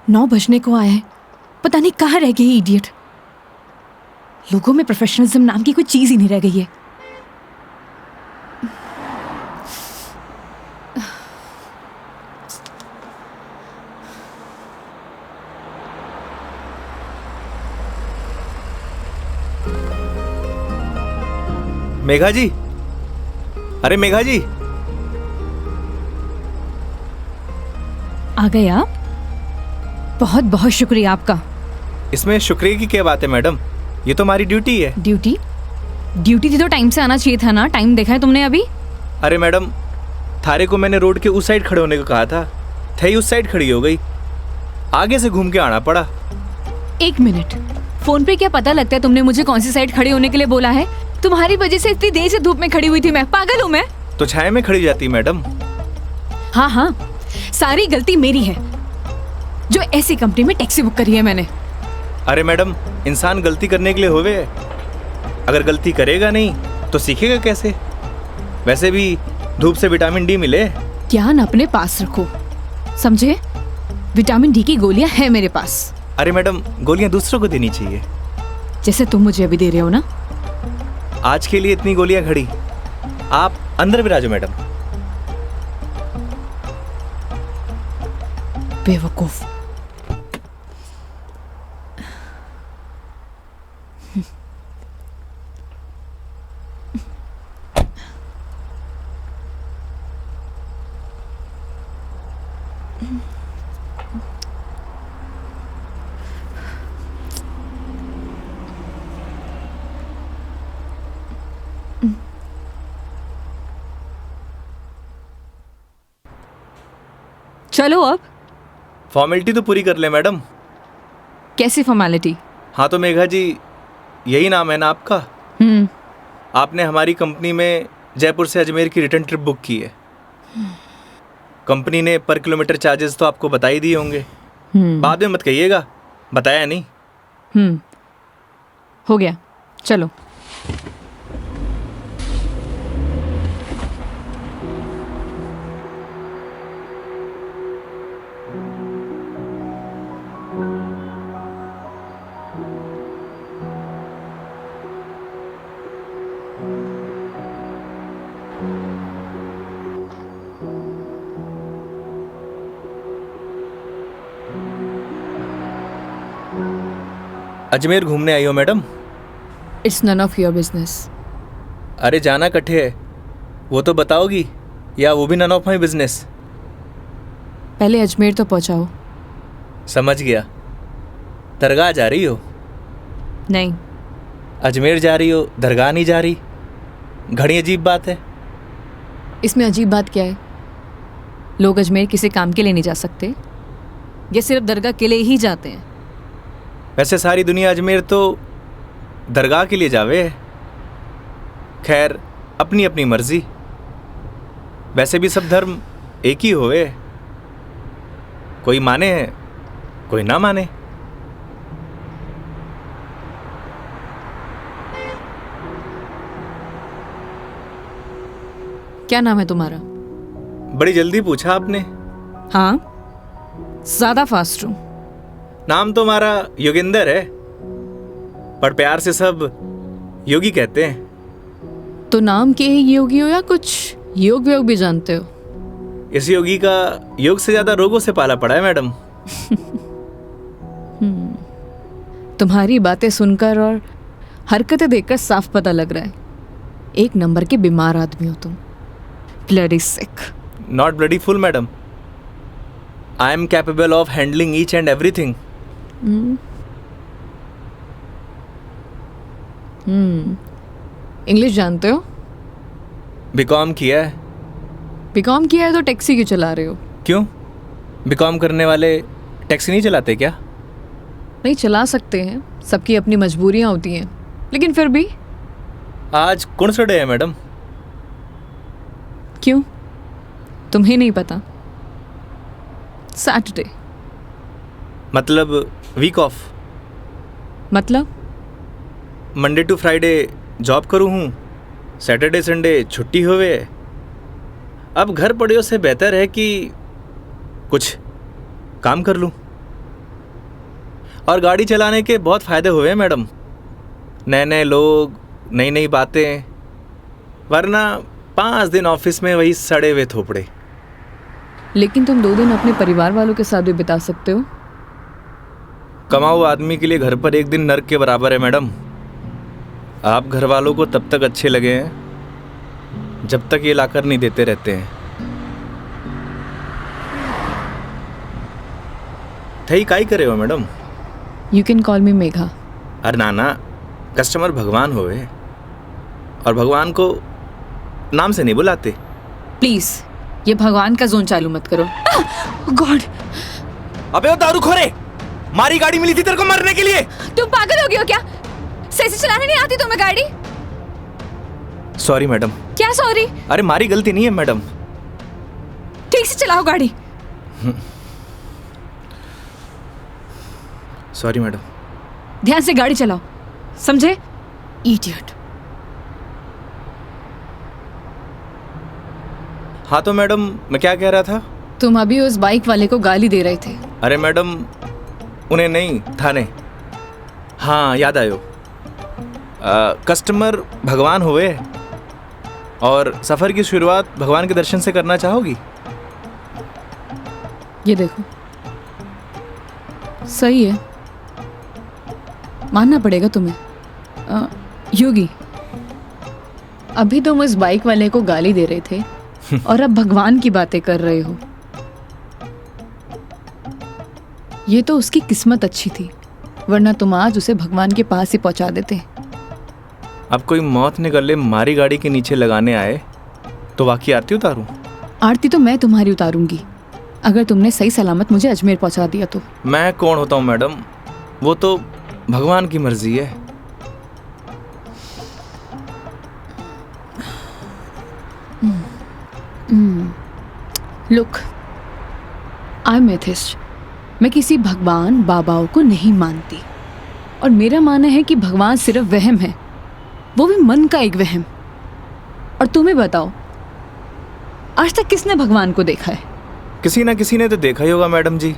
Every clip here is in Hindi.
9 बजने को आया है, पता नहीं कहाँ रह गई इडियट। लोगों में प्रोफेशनलिज्म नाम की कोई चीज ही नहीं रह गई है। मेघा जी, अरे मेघा जी, आ गए आप? बहुत बहुत शुक्रिया आपका। इसमें शुक्रिया की क्या बात है मैडम, ये तो हमारी ड्यूटी है। ड्यूटी? ड्यूटी थी तो टाइम से आना चाहिए था ना। टाइम देखा है तुमने अभी? अरे मैडम, थारे को मैंने रोड के उस साइड खड़े होने को कहा था, थई उस साइड खड़ी हो गई, आगे से घूम के आना पड़ा। 1 मिनट, फोन पे क्या पता लगता है तुमने मुझे कौन सी साइड खड़े होने के लिए बोला है? तुम्हारी वजह से इतनी देर से धूप में खड़ी हुई थी मैं। पागल हूँ मैं? तो छाया में खड़ी जाती मैडम। हाँ हाँ, सारी गलती मेरी है जो ऐसी कंपनी में टैक्सी बुक करी है मैंने। अरे मैडम, इंसान गलती करने के लिए होवे, अगर गलती करेगा नहीं तो सीखेगा कैसे? वैसे भी धूप से विटामिन डी मिले। ज्ञान अपने पास रखो, समझे? विटामिन डी की गोलियां हैं मेरे पास। अरे मैडम, गोलियां दूसरों को देनी चाहिए, जैसे तुम मुझे अभी दे रहे हो ना। आज के लिए इतनी गोलियां खड़ी, आप अंदर विराजो मैडम। बेवकूफ। चलो अब। फॉर्मेलिटी तो पूरी कर ले मैडम। कैसी फॉर्मेलिटी? हाँ तो मेघा जी, यही नाम है ना आपका? आपने हमारी कंपनी में जयपुर से अजमेर की रिटर्न ट्रिप बुक की है। कंपनी ने पर किलोमीटर चार्जेस तो आपको बता ही दिए होंगे। बाद में मत कहिएगा बताया नहीं। हो गया, चलो। अजमेर घूमने आई हो madam? It's none of your business. अरे जाना कट्ठे है वो तो बताओगी, या वो भी नन ऑफ माई बिजनेस? पहले अजमेर तो पहुंचाओ। समझ गया। दरगाह जा रही हो? नहीं। अजमेर जा रही हो, दरगाह नहीं जा रही? घड़ी अजीब बात है। इसमें अजीब बात क्या है? लोग अजमेर किसी काम के लिए नहीं जा सकते, ये सिर्फ दरगाह के लिए ही जाते हैं। वैसे सारी दुनिया अजमेर तो दरगाह के लिए जावे है। खैर, अपनी अपनी मर्जी। वैसे भी सब धर्म एक ही होवे, कोई माने है कोई ना माने। क्या नाम है तुम्हारा? बड़ी जल्दी पूछा आपने। हाँ, ज्यादा फास्ट हूं। नाम तो हमारा योगेंद्र है, पर प्यार से सब योगी कहते हैं। तो नाम के ही योगी हो या कुछ योग व्योग भी जानते हो? इस योगी का योग से ज्यादा रोगों से पाला पड़ा है मैडम। तुम्हारी बातें सुनकर और हरकतें देखकर साफ पता लग रहा है एक नंबर के बीमार आदमी हो तुम। Bloody sick. Not bloody fool madam, I am capable of handling each and everything. English जानते हो? बीकॉम किया है। बीकॉम किया है तो टैक्सी क्यों चला रहे हो? क्यों, बीकॉम करने वाले टैक्सी नहीं चलाते क्या? नहीं, चला सकते हैं, सबकी अपनी मजबूरियां होती हैं, लेकिन फिर भी। आज कौन सा डे है मैडम? क्यों, तुम्हें नहीं पता? सैटरडे। मतलब वीक ऑफ? मतलब मंडे टू फ्राइडे जॉब करूँ हूँ, सैटरडे संडे छुट्टी होवे। अब घर पड़े से बेहतर है कि कुछ काम कर लूँ। और गाड़ी चलाने के बहुत फ़ायदे हुए हैं मैडम। नए नए लोग, नई नई बातें, वरना 5 दिन ऑफिस में वही सड़े हुए थोपड़े। लेकिन तुम 2 दिन अपने परिवार वालों के साथ भी बिता सकते हो। कमाऊ आदमी के लिए घर पर एक दिन नर्क के बराबर है मैडम। आप घर वालों को तब तक अच्छे लगे हैं जब तक ये लाकर नहीं देते रहते हैं। थई काई करे हो मैडम? यू कैन कॉल मी मेघा। अरे नाना, कस्टमर भगवान होवे और भगवान को नाम से नहीं बुलाते। प्लीज ये भगवान का जोन चालू मत करो। गॉड! अबे वो दारूखोरे, मारी गाड़ी मिली थी तेरे को मरने के लिए। तुम पागल हो गए हो क्या? सही से चलाने नहीं आती तुम्हें गाड़ी? Sorry madam. क्या सॉरी? अरे मारी गलती नहीं है मैडम। ठीक से चलाओ गाड़ी। Sorry madam. ध्यान से गाड़ी चलाओ, समझे? इडियट। हाँ तो मैडम, मैं क्या कह रहा था? तुम अभी उस बाइक वाले को गाली दे रहे थे। अरे मैडम, उन्हें नहीं, थाने। हाँ याद आयो। कस्टमर भगवान हुए और सफ़र की शुरुआत भगवान के दर्शन से करना चाहोगी? ये देखो, सही है, मानना पड़ेगा तुम्हें। योगी, अभी तुम उस बाइक वाले को गाली दे रहे थे और अब भगवान की बातें कर रहे हो। ये तो उसकी किस्मत अच्छी थी, वरना तुम आज उसे भगवान के पास ही पहुंचा देते। अब कोई मौत ने गले मारी गाड़ी के नीचे लगाने आए तो वाकई आरती उतारूं? आरती तो मैं तुम्हारी उतारूंगी अगर तुमने सही सलामत मुझे अजमेर पहुंचा दिया तो। मैं कौन होता हूँ मैडम, वो तो भगवान की मर्जी है। Look, I am atheist. मैं किसी भगवान बाबाओं को नहीं मानती और मेरा मानना है कि भगवान सिर्फ वहम है, वो भी मन का एक वहम। और तुम्हें बताओ, आज तक किसने भगवान को देखा है? किसी ना किसी ने तो देखा ही होगा मैडम जी।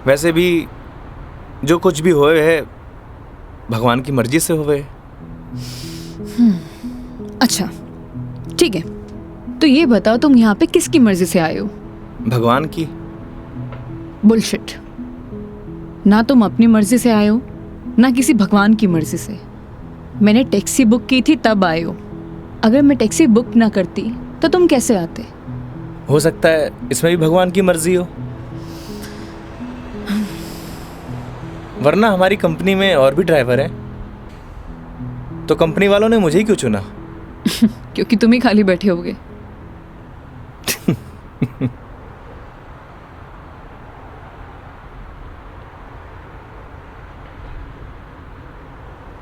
वैसे भी जो कुछ भी होए है भगवान की मर्जी से होए। अच्छा ठीक है, तो ये बताओ तुम यहाँ पे किसकी मर्जी से आए हो? भगवान की। बुलशिट। ना तुम अपनी मर्जी से आए हो, ना किसी भगवान की मर्जी से। मैंने टैक्सी बुक की थी तब आए हो। अगर मैं टैक्सी बुक ना करती तो तुम कैसे आते? हो सकता है इसमें भी भगवान की मर्जी हो, वरना हमारी कंपनी में और भी ड्राइवर हैं, तो कंपनी वालों ने मुझे ही क्यों चुना? क्योंकि तुम ही खाली बैठे होगे।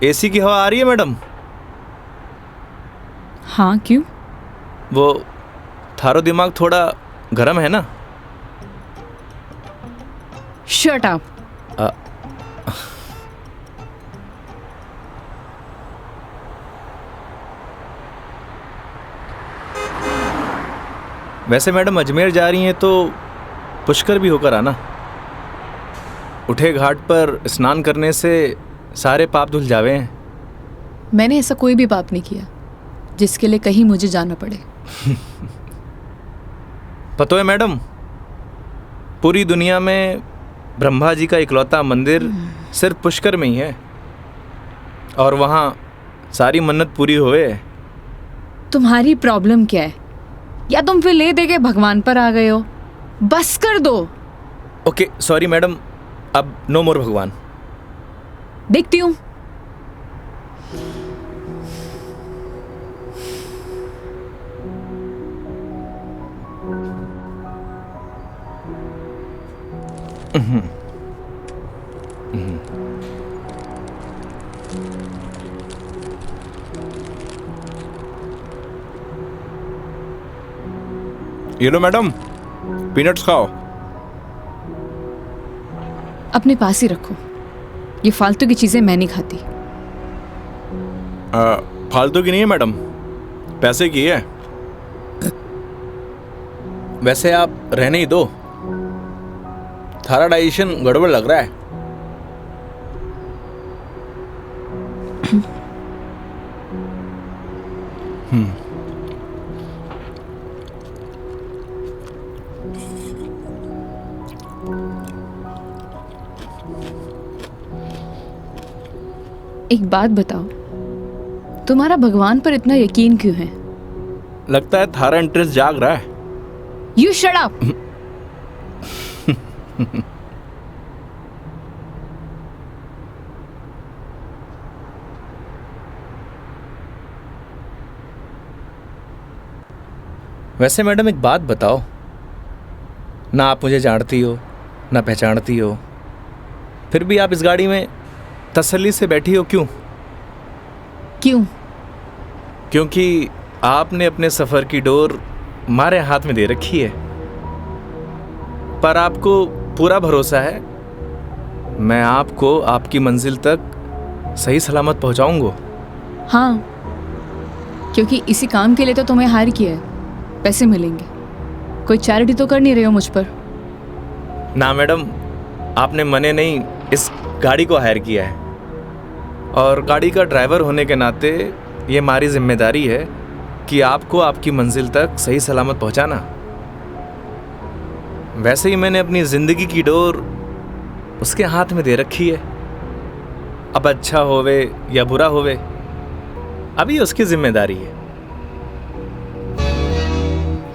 एसी की हवा आ रही है मैडम? हाँ क्यों? वो थारो दिमाग थोड़ा गर्म है ना? Shut up. वैसे मैडम अजमेर जा रही हैं तो पुष्कर भी होकर आना। उठे घाट पर स्नान करने से सारे पाप धुल जावे हैं। मैंने ऐसा कोई भी पाप नहीं किया जिसके लिए कहीं मुझे जाना पड़े। पता है मैडम, पूरी दुनिया में ब्रह्मा जी का इकलौता मंदिर सिर्फ पुष्कर में ही है और वहाँ सारी मन्नत पूरी हुए। तुम्हारी प्रॉब्लम क्या है? या तुम फिर ले दे के भगवान पर आ गए हो? बस कर दो। ओके सॉरी मैडम, अब नो मोर भगवान। देखती हूँ। ये लो मैडम, पीनट्स खाओ। अपने पास ही रखो, ये फालतू की चीजें मैं नहीं खाती। फालतू की नहीं है मैडम, पैसे की है। वैसे आप रहने ही दो, थारा डाइजेशन गड़बड़ लग रहा है। एक बात बताओ, तुम्हारा भगवान पर इतना यकीन क्यों है? लगता है थारा इंटरेस्ट जाग रहा है। You shut up. वैसे मैडम एक बात बताओ, ना आप मुझे जानती हो ना पहचानती हो, फिर भी आप इस गाड़ी में तसल्ली से बैठी हो, क्यों? क्यों? क्योंकि आपने अपने सफ़र की डोर हमारे हाथ में दे रखी है, पर आपको पूरा भरोसा है मैं आपको आपकी मंजिल तक सही सलामत पहुंचाऊंगा। हाँ, क्योंकि इसी काम के लिए तो तुम्हें हायर किया है, पैसे मिलेंगे। कोई चैरिटी तो कर नहीं रहे हो मुझ पर? ना मैडम, आपने मने नहीं इस गाड़ी को हायर किया है, और गाड़ी का ड्राइवर होने के नाते ये हमारी जिम्मेदारी है कि आपको आपकी मंजिल तक सही सलामत पहुंचाना। वैसे ही मैंने अपनी ज़िंदगी की डोर उसके हाथ में दे रखी है। अब अच्छा होवे या बुरा होवे, अभी उसकी जिम्मेदारी है।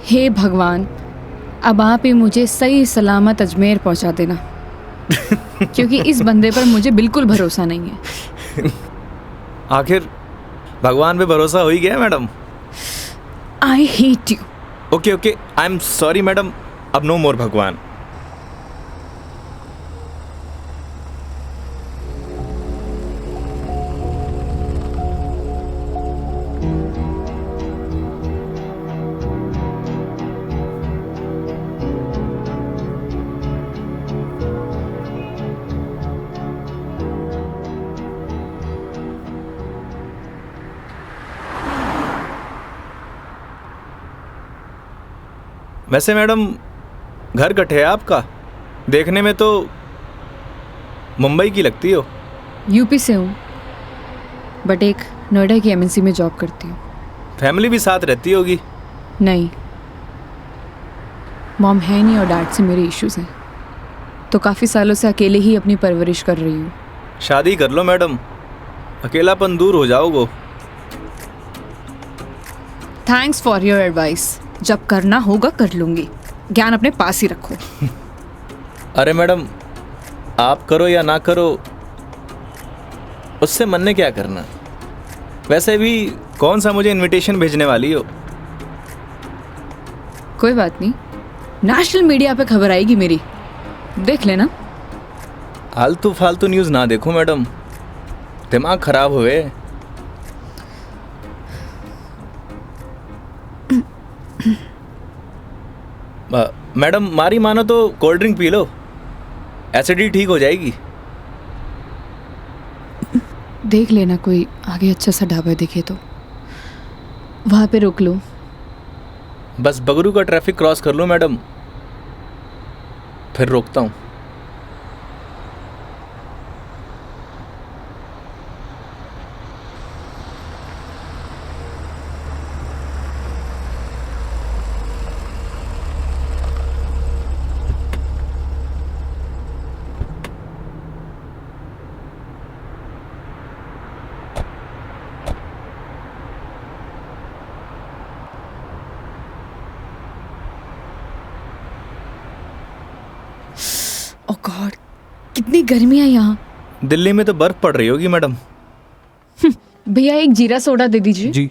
हे भगवान, अब आप ही मुझे सही सलामत अजमेर पहुंचा देना, क्योंकि इस बंदे पर मुझे बिल्कुल भरोसा नहीं है। आखिर भगवान पे भरोसा हो ही गया madam. I hate you. Okay okay, I am sorry madam, अब नो मोर भगवान। वैसे मैडम घर कटे है आपका? देखने में तो मुंबई की लगती हो। यूपी से हूँ, बट एक नोएडा की एमएनसी में जॉब करती हूँ। फैमिली भी साथ रहती होगी? नहीं, मॉम है नहीं और डैड से मेरे इश्यूज हैं, तो काफ़ी सालों से अकेले ही अपनी परवरिश कर रही हूँ। शादी कर लो मैडम, अकेलापन दूर हो जाओगे। Thanks for your advice. जब करना होगा कर लूँगी, ज्ञान अपने पास ही रखो। अरे मैडम, आप करो या ना करो उससे मन ने क्या करना। वैसे भी कौन सा मुझे इनविटेशन भेजने वाली हो? कोई बात नहीं, नेशनल मीडिया पे खबर आएगी मेरी, देख लेना। आलतू फालतू न्यूज़ ना देखो मैडम, दिमाग खराब हुए। मैडम मारी मानो तो cold drink P low, acidity ठीक हो जाएगी। देख लेना, कोई आगे अच्छा सा ढाबा दिखे तो वहाँ पे रोक लो। बस बगरू का ट्रैफिक क्रॉस कर लो मैडम, फिर रोकता हूँ। ओह गॉड, कितनी गर्मी है यहाँ। दिल्ली में तो बर्फ पड़ रही होगी मैडम। भैया एक जीरा सोडा दे दीजिए। जी।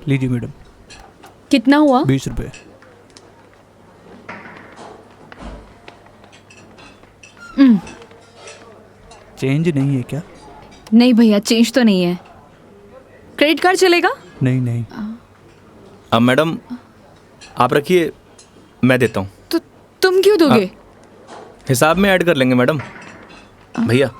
लीजिए मैडम। कितना हुआ? 20 रुपये। चेंज नहीं है क्या? नहीं भैया, चेंज तो नहीं है। क्रेडिट कार्ड चलेगा? नहीं नहीं। अब मैडम आप रखिए, मैं देता हूँ। तो तुम क्यों दोगे? हिसाब में ऐड कर लेंगे मैडम। भैया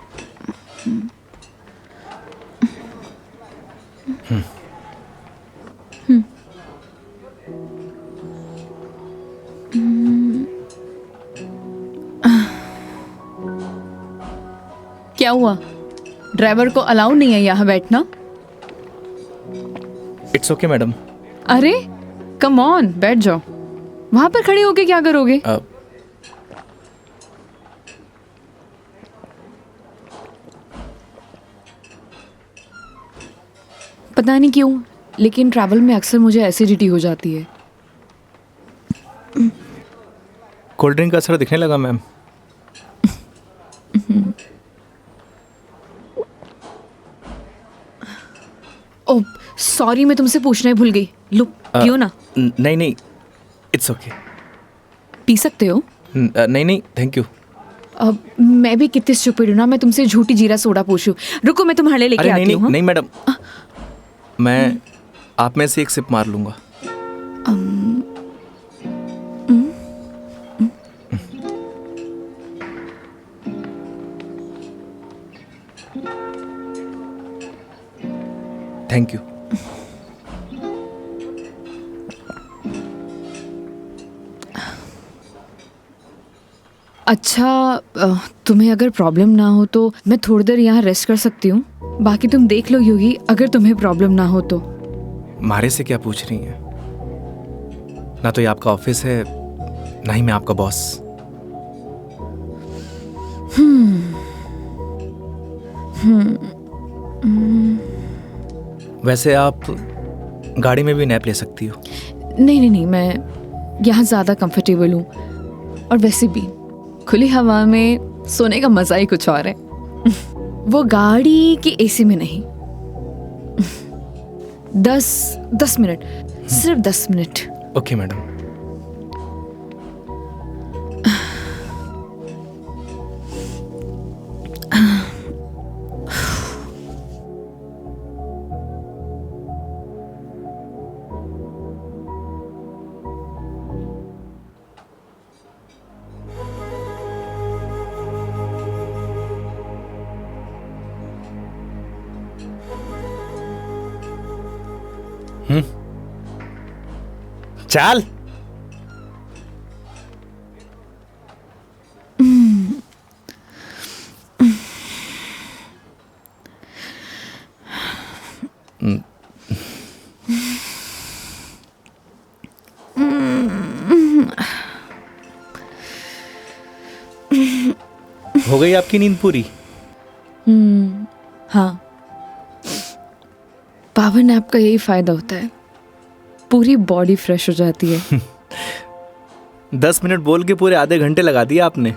क्या हुआ? ड्राइवर को अलाउ नहीं है यहाँ बैठना। It's okay madam. अरे कम ऑन, बैठ जाओ। वहां पर खड़े होके क्या करोगे? पता नहीं क्यों, लेकिन ट्रैवल में अक्सर मुझे एसिडिटी हो जाती है। कोल्ड ड्रिंक का असर दिखने लगा मैम। ओह सॉरी, मैं तुमसे पूछना ही भूल गई। लो पियो ना। नहीं नहीं, इट्स ओके। पी सकते हो। नहीं नहीं, थैंक यू। अब मैं भी कितनी स्टूपिड हूँ ना, मैं तुमसे झूठी जीरा सोडा पूछूं। रुको मैं तुम्हारे लिए लेके अरे आती हूँ। नहीं मैडम, मैं आप में से एक सिप मार लूंगा। Thank you. अच्छा तुम्हें अगर प्रॉब्लम ना हो तो मैं थोड़ी देर यहाँ रेस्ट कर सकती हूँ। बाकी तुम देख लो योगी, अगर तुम्हें प्रॉब्लम ना हो तो। मारे से क्या पूछ रही हैं? ना तो ये आपका ऑफिस है, ना ही मैं आपका बॉस। वैसे आप गाड़ी में भी नैप ले सकती हो। नहीं नहीं नहीं, मैं यहाँ ज़्यादा कंफर्टेबल हूँ, और वैसे भी खुली हवा में सोने का मज़ा ही कुछ और है। वो गाड़ी की एसी में नहीं। 10 मिनट, सिर्फ 10 मिनट। Okay madam. चल। हो गई आपकी नींद पूरी? हाँ, पावर नैप का यही फायदा होता है, पूरी बॉडी फ्रेश हो जाती है। 10 मिनट बोल के पूरे आधे घंटे लगा दिया आपने।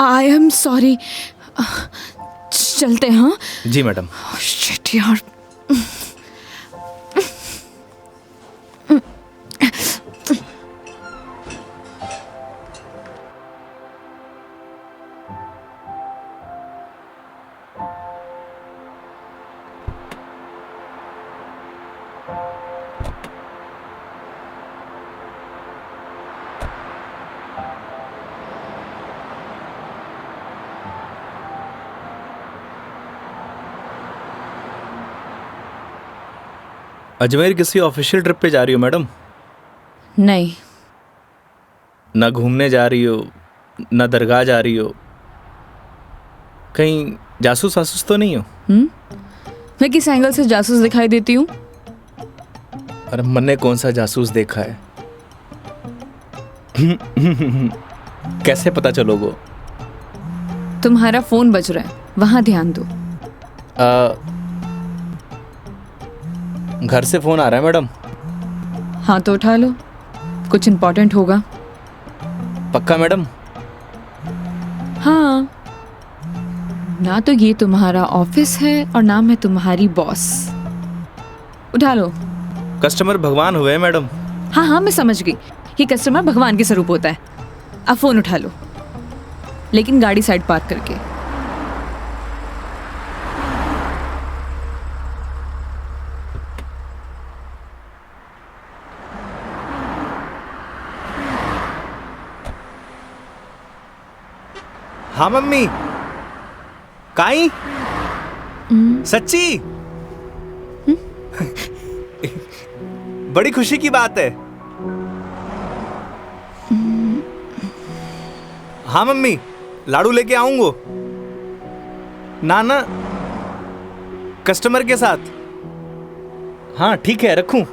आई एम सॉरी। चलते हैं। हाँ जी मैडम। शिट यार। अजमेर किसी ऑफिशियल ट्रिप पे जा रही हो मैडम? नहीं। ना घूमने जा रही हो, ना दरगाह जा रही हो, कहीं जासूस वासूस तो नहीं हो? मैं किस एंगल से जासूस दिखाई देती हूँ? अरे मैंने कौन सा जासूस देखा है? कैसे पता चलोगे? तुम्हारा फोन बज रहा है, वहां ध्यान दो। घर से फोन आ रहा है मैडम। हाँ तो उठा लो, कुछ इम्पोर्टेंट होगा। पक्का मैडम? हाँ, ना तो ये तुम्हारा ऑफिस है और ना मैं तुम्हारी बॉस। उठा लो। कस्टमर भगवान हुए हैं मैडम। हाँ हाँ मैं समझ गई, ये कस्टमर भगवान के स्वरूप होता है। अब फोन उठा लो, लेकिन गाड़ी साइड पार्क करके। हाँ मम्मी। काई? सच्ची? बड़ी खुशी की बात है। हाँ मम्मी, लाडू लेके आऊंगो। ना ना, कस्टमर के साथ। हाँ ठीक है, रखूं।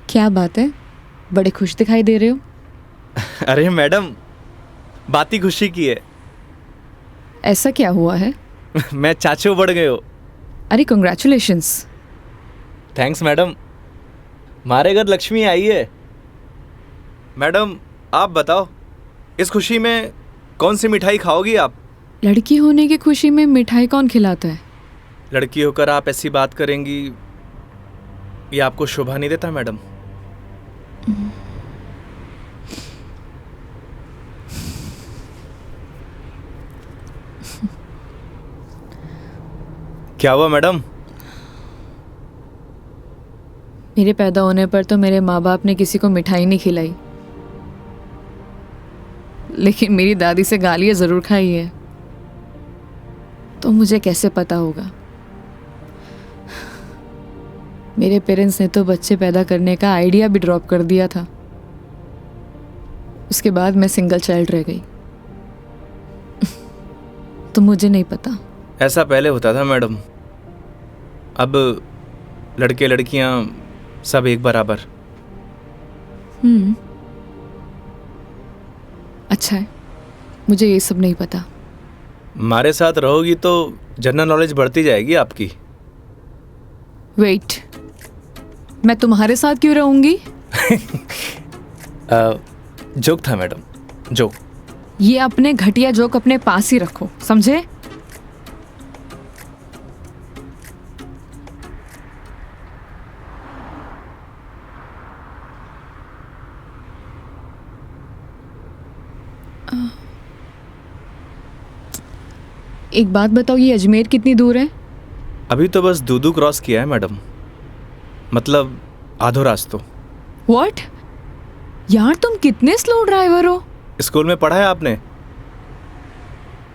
क्या बात है, बड़े खुश दिखाई दे रहे हो। अरे मैडम, बात ही खुशी की है। ऐसा क्या हुआ है। मैं चाचू बढ़ गए हो। अरे कंग्रेचुलेशंस। थैंक्स मैडम, हमारे घर लक्ष्मी आई है। मैडम आप बताओ, इस खुशी में कौन सी मिठाई खाओगी आप? लड़की होने की खुशी में मिठाई कौन खिलाता है। लड़की होकर आप ऐसी बात करेंगी, ये आपको शोभा नहीं देता मैडम। क्या हुआ मैडम? मेरे पैदा होने पर तो मेरे माँ बाप ने किसी को मिठाई नहीं खिलाई, लेकिन मेरी दादी से गालियाँ ज़रूर खाई है। तो मुझे कैसे पता होगा। मेरे पेरेंट्स ने तो बच्चे पैदा करने का आइडिया भी ड्रॉप कर दिया था। उसके बाद मैं सिंगल चाइल्ड रह गई। तो मुझे नहीं पता। ऐसा पहले होता था मैडम, अब लड़के लड़कियां सब एक बराबर। अच्छा है, मुझे ये सब नहीं पता। हमारे साथ रहोगी तो जनरल नॉलेज बढ़ती जाएगी आपकी। वेट, मैं तुम्हारे साथ क्यों रहूंगी। जोक था मैडम, जोक। ये अपने घटिया जोक अपने पास ही रखो, समझे। एक बात बताओ, ये अजमेर कितनी दूर है। अभी तो बस दूदू क्रॉस किया है मैडम, मतलब आधो रास्तों। व्हाट, यार तुम कितने स्लो ड्राइवर हो। स्कूल में पढ़ा है आपने,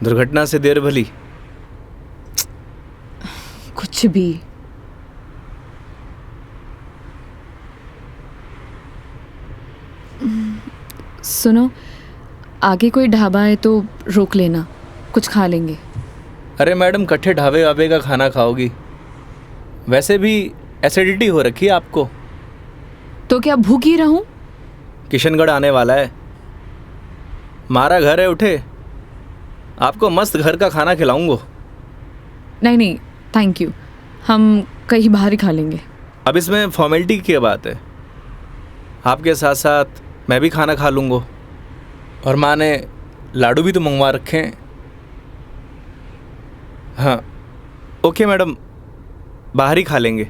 दुर्घटना से देर भली। कुछ भी। सुनो, आगे कोई ढाबा है तो रोक लेना, कुछ खा लेंगे। अरे मैडम, कट्ठे ढाबे वाबे का खाना खाओगी? वैसे भी एसिडिटी हो रखी है आपको। तो क्या भूख ही रहूं। किशनगढ़ आने वाला है, हमारा घर है, उठे आपको मस्त घर का खाना खिलाऊंगा। नहीं नहीं थैंक यू, हम कहीं बाहर ही खा लेंगे। अब इसमें फॉर्मेलिटी की बात है, आपके साथ साथ मैं भी खाना खा लूँगा। और माँ ने लाडू भी तो मंगवा रखे हैं। हाँ ओके मैडम, बाहर ही खा लेंगे।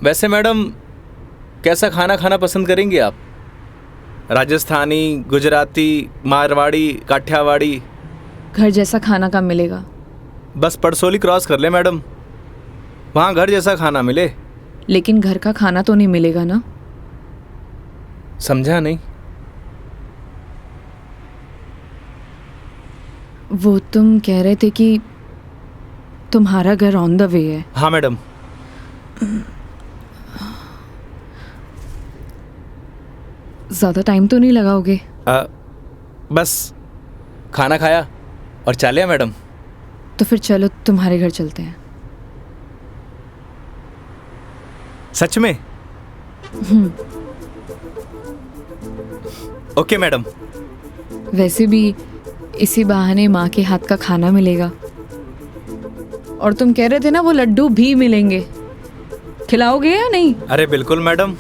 वैसे मैडम, कैसा खाना खाना पसंद करेंगे आप? राजस्थानी, गुजराती, मारवाड़ी, काठियावाड़ी? घर जैसा खाना कब मिलेगा। बस पड़सोली क्रॉस कर ले मैडम, वहाँ घर जैसा खाना मिले। लेकिन घर का खाना तो नहीं मिलेगा ना। समझा नहीं। वो तुम कह रहे थे कि तुम्हारा घर ऑन द वे है। हाँ मैडम। ज़्यादा टाइम तो नहीं लगाओगे। बस खाना खाया और चलिए मैडम। तो फिर चलो तुम्हारे घर चलते हैं। सच में? Okay madam. वैसे भी इसी बहाने माँ के हाथ का खाना मिलेगा। और तुम कह रहे थे ना वो लड्डू भी मिलेंगे, खिलाओगे या नहीं। अरे बिल्कुल मैडम।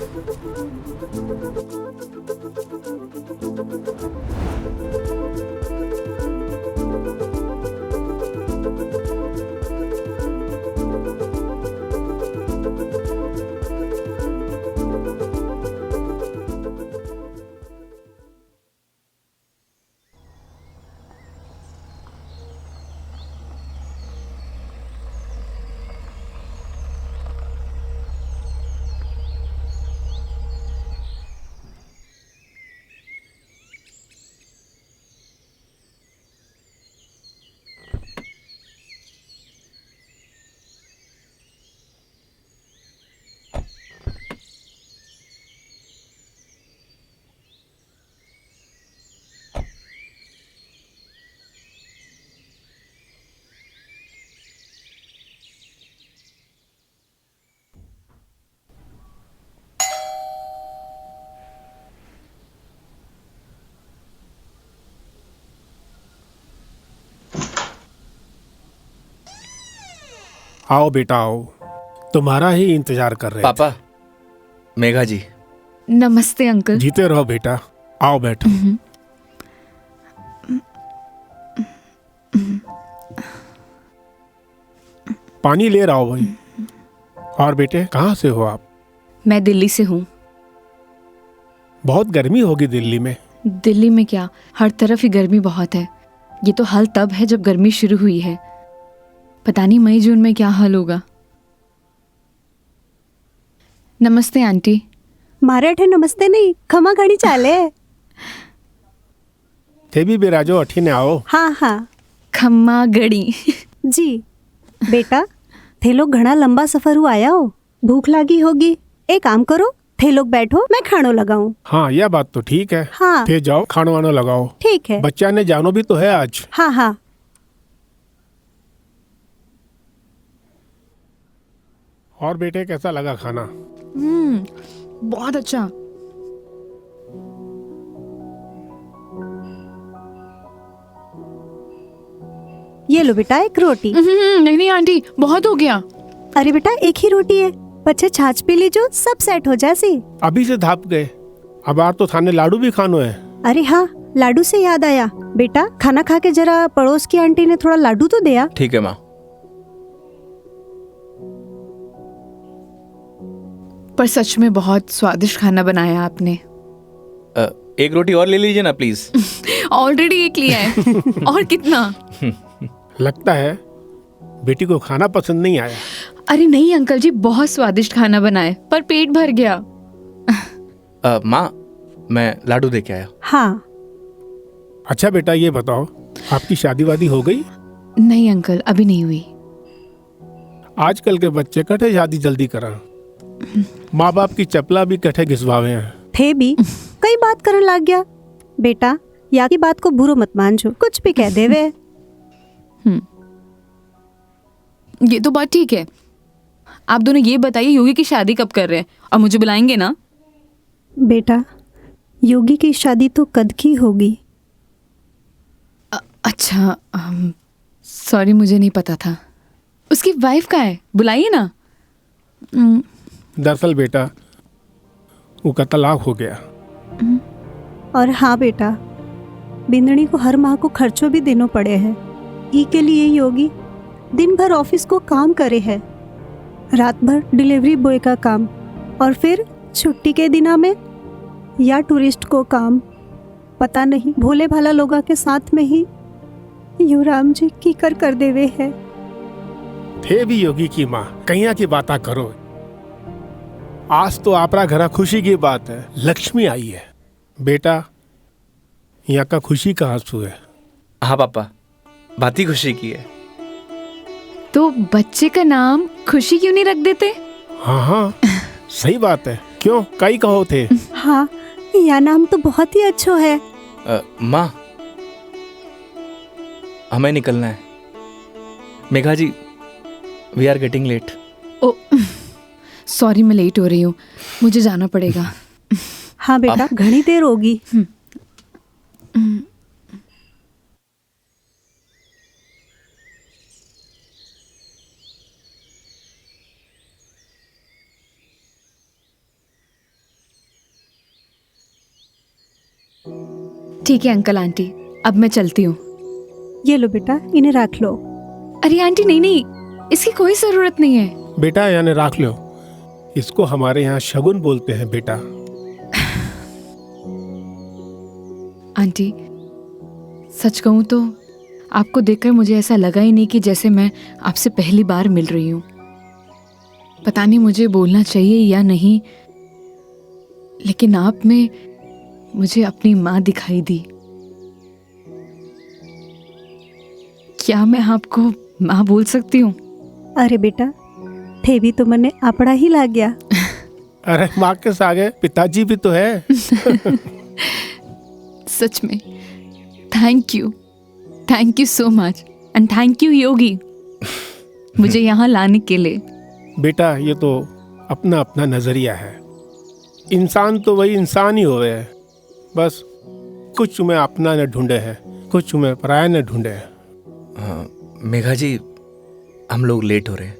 आओ बेटा आओ, तुम्हारा ही इंतजार कर रहे पापा, मेघा जी। नमस्ते अंकल। थे। जीते रहो बेटा, आओ बैठो। पानी ले रहा हो भाई। और बेटे कहाँ से हो आप? मैं दिल्ली से हूँ। बहुत गर्मी होगी दिल्ली में। दिल्ली में क्या, हर तरफ ही गर्मी बहुत है। ये तो हाल तब है जब गर्मी शुरू हुई है। पता नहीं मई जून में क्या हाल होगा। नमस्ते आंटी। મારે નમસ્તે નહીં, ખમા ઘણી ચાલે। थे भी बिराजो अठी ने आओ। હા હા खम्मा गड़ी। जी। बेटा थे लोग घना लंबा सफर हुआ आया हो, भूख लगी होगी। एक काम करो, थे लोग बैठो, मैं खानो लगाऊं। हाँ यह बात तो ठीक है। हाँ थे जाओ खानो वानो लगाओ। ठीक है। बच्चा ने जानो भी तो है आज। हाँ हाँ। और बेटे कैसा लगा खाना? बहुत अच्छा। ये लो बेटा एक रोटी। नहीं नहीं आंटी, बहुत हो गया। अरे बेटा एक ही रोटी है, पछे छाछ पी लीजो, सब सेट हो जासी। अभी से धाप गए, अब आर तो थाने लाडू भी खानो है। अरे हाँ, लाडू से याद आया, बेटा खाना खा के जरा पड़ोस की आंटी ने थोड़ा लाडू तो दिया। ठीक है माँ। पर सच में बहुत स्वादिष्ट खाना बनाया आपने। एक रोटी और ले लीजिए ना प्लीज। ऑलरेडी एक लिया है। और कितना? लगता है बेटी को खाना पसंद नहीं आया। अरे नहीं अंकल जी, बहुत स्वादिष्ट खाना बनाए, पर पेट भर गया। माँ, मैं लाडू दे के आया। हाँ। अच्छा बेटा ये बताओ, आपकी शादी वादी हो गई? नहीं अंकल, अभी नहीं हुई। आजकल के बच्चे कठे शादी जल्दी करा, माँ बाप की चपला भी कठे घिसवावे हैं। थे भी कई बात करने लग गया। बेटा या की बात को बुरो मत मानजो, कुछ भी कह देवे। ये तो बात ठीक है। आप दोनों ये बताइए योगी की शादी कब कर रहे हैं, और मुझे बुलाएंगे ना? बेटा योगी की शादी तो कद की होगी। अच्छा, सॉरी मुझे नहीं पता था। उसकी वाइफ कहाँ है, बुलाइए ना। दरअसल बेटा वो का तलाक हो गया। और हाँ बेटा, बिंदनी को हर माह को खर्चों भी देना पड़े हैं। ई के लिए योगी दिन भर ऑफिस को काम करे है, रात भर डिलीवरी बॉय का काम, और फिर छुट्टी के दिना में या टूरिस्ट को काम। पता नहीं भोले भाला लोगा के साथ में ही युवराम जी की कर देवे है। थे भी योगी की माँ, कहिया की बात करो। आज तो आपरा घरा खुशी की बात है, लक्ष्मी आई है। बेटा यहाँ का खुशी का आंसू है। हाँ पापा, बात ही खुशी की है। तो बच्चे का नाम खुशी क्यों नहीं रख देते? हाँ हाँ सही बात है, क्यों कई कहो थे। हाँ यह नाम तो बहुत ही अच्छा है। माँ, हमें निकलना है। Megha ji, we are getting late. Oh sorry, मैं लेट हो रही हूँ, मुझे जाना पड़ेगा। हाँ बेटा घनी देर होगी। ठीक है अंकल आंटी, अब मैं चलती हूँ। ये लो बेटा, इन्हें रख लो। अरे आंटी नहीं नहीं, इसकी कोई जरूरत नहीं है। बेटा यानी राख लो, इसको हमारे यहाँ शगुन बोलते हैं बेटा। आंटी सच कहूँ तो आपको देखकर मुझे ऐसा लगा ही नहीं कि जैसे मैं आपसे पहली बार मिल रही हूँ। पता नहीं मुझे बोलना चाहिए या नहीं, लेकिन आप में मुझे अपनी माँ दिखाई दी। क्या मैं आपको माँ बोल सकती हूँ? अरे बेटा थे भी तो मने अपना ही लग गया। अरे माँ के सागे पिताजी भी तो है। सच में thank you so much, and thank you Yogi मुझे यहाँ लाने के लिए। बेटा ये तो अपना अपना नजरिया है, इंसान तो वही इंसान ही होवे है, बस कुछ में अपना न ढूंढे है, कुछ में पराया न ढूंढे है। मेघा जी, हम लोग लेट हो रहे हैं।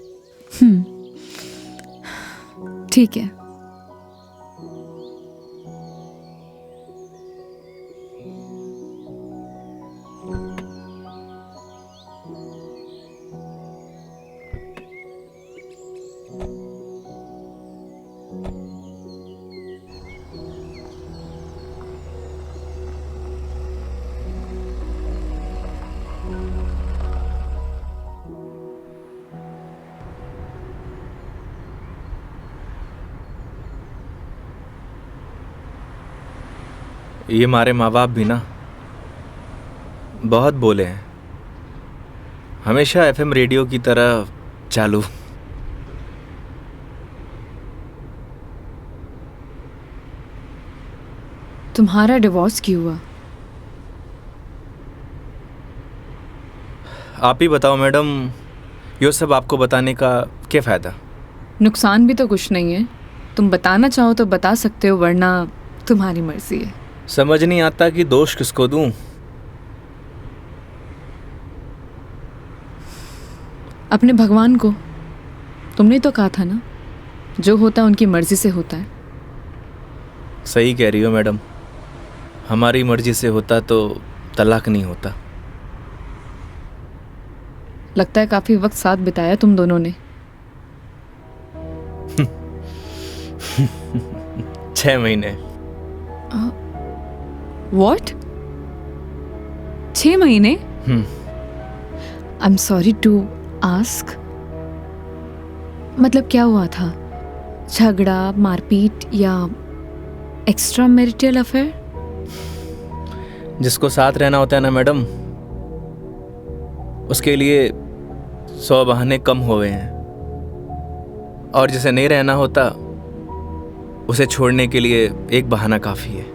ठीक है। ये हमारे माँ बाप भी ना बहुत बोले हैं, हमेशा एफएम रेडियो की तरह चालू। तुम्हारा डिवोर्स क्यों हुआ? आप ही बताओ मैडम, ये सब आपको बताने का क्या फ़ायदा? नुकसान भी तो कुछ नहीं है। तुम बताना चाहो तो बता सकते हो, वरना तुम्हारी मर्जी है। समझ नहीं आता कि दोष किसको दूं। अपने भगवान को। तुमने तो कहा था ना, जो होता है उनकी मर्जी से होता है। सही कह रही हो मैडम, हमारी मर्जी से होता तो तलाक नहीं होता। लगता है काफी वक्त साथ बिताया तुम दोनों ने। 6 महीने। What? 6 महीने? I'm sorry to ask. मतलब क्या हुआ था? झगड़ा, मारपीट या एक्स्ट्रा मैरिटल अफेयर? जिसको साथ रहना होता है ना मैडम, उसके लिए 100 बहाने कम हो गए हैं, और जिसे नहीं रहना होता उसे छोड़ने के लिए एक बहाना काफ़ी है।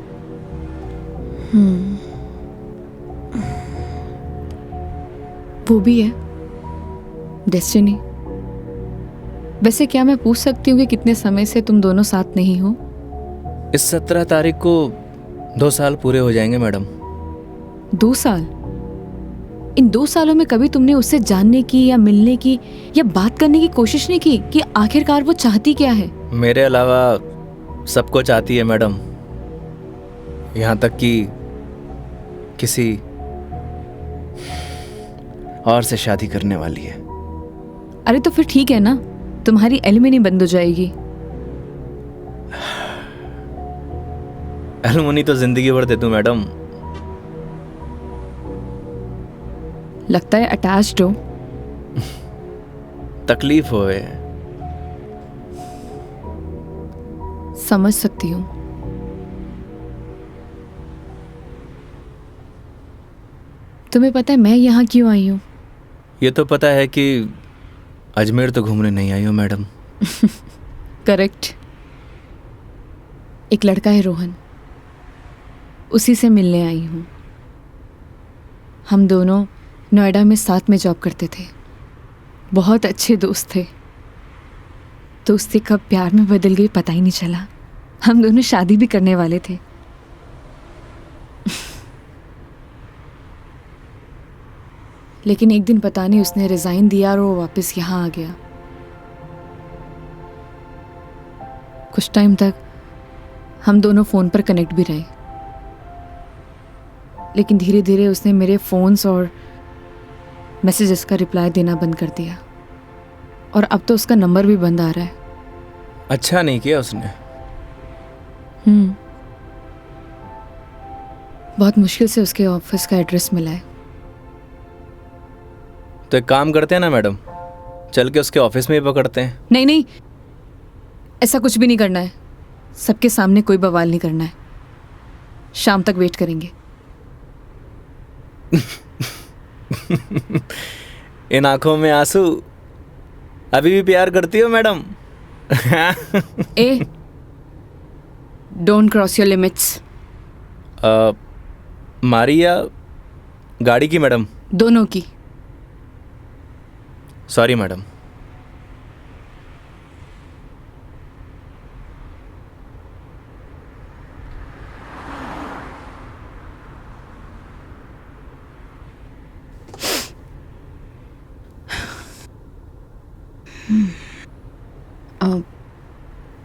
वो भी है डेस्टिनी। वैसे क्या मैं पूछ सकती हूँ कि कितने समय से तुम दोनों साथ नहीं हो? इस 17 तारीख को 2 साल पूरे हो जाएंगे मैडम। 2 साल? इन 2 सालों में कभी तुमने उससे जानने की या मिलने की या बात करने की कोशिश नहीं की कि आखिरकार वो चाहती क्या है? मेरे अलावा सबको चाहती है मैडम, यहाँ तक कि किसी और से शादी करने वाली है। अरे तो फिर ठीक है ना, तुम्हारी एलिमनी बंद हो जाएगी। एलुमनी तो जिंदगी भर दे दूं मैडम। लगता है अटैच्ड हो। तकलीफ होए। समझ सकती हूँ। तुम्हें पता है मैं यहाँ क्यों आई हूँ? ये तो पता है कि अजमेर तो घूमने नहीं आई हो मैडम। करेक्ट। एक लड़का है रोहन, उसी से मिलने आई हूँ। हम दोनों नोएडा में साथ में जॉब करते थे, बहुत अच्छे दोस्त थे। दोस्ती कब प्यार में बदल गई पता ही नहीं चला। हम दोनों शादी भी करने वाले थे। लेकिन एक दिन पता नहीं उसने रिजाइन दिया और वो वापस यहाँ आ गया। कुछ टाइम तक हम दोनों फ़ोन पर कनेक्ट भी रहे, लेकिन धीरे धीरे उसने मेरे फ़ोन्स और मैसेजेस का रिप्लाई देना बंद कर दिया, और अब तो उसका नंबर भी बंद आ रहा है। अच्छा नहीं किया उसने। बहुत मुश्किल से उसके ऑफिस का एड्रेस मिला है। तो एक काम करते हैं ना मैडम, चल के उसके ऑफिस में ही पकड़ते हैं। नहीं नहीं, ऐसा कुछ भी नहीं करना है। सबके सामने कोई बवाल नहीं करना है। शाम तक वेट करेंगे। इन आंखों में आंसू, अभी भी प्यार करती हो madam? A, don't cross your limits. मारी या गाड़ी की मैडम? दोनों की। Sorry madam.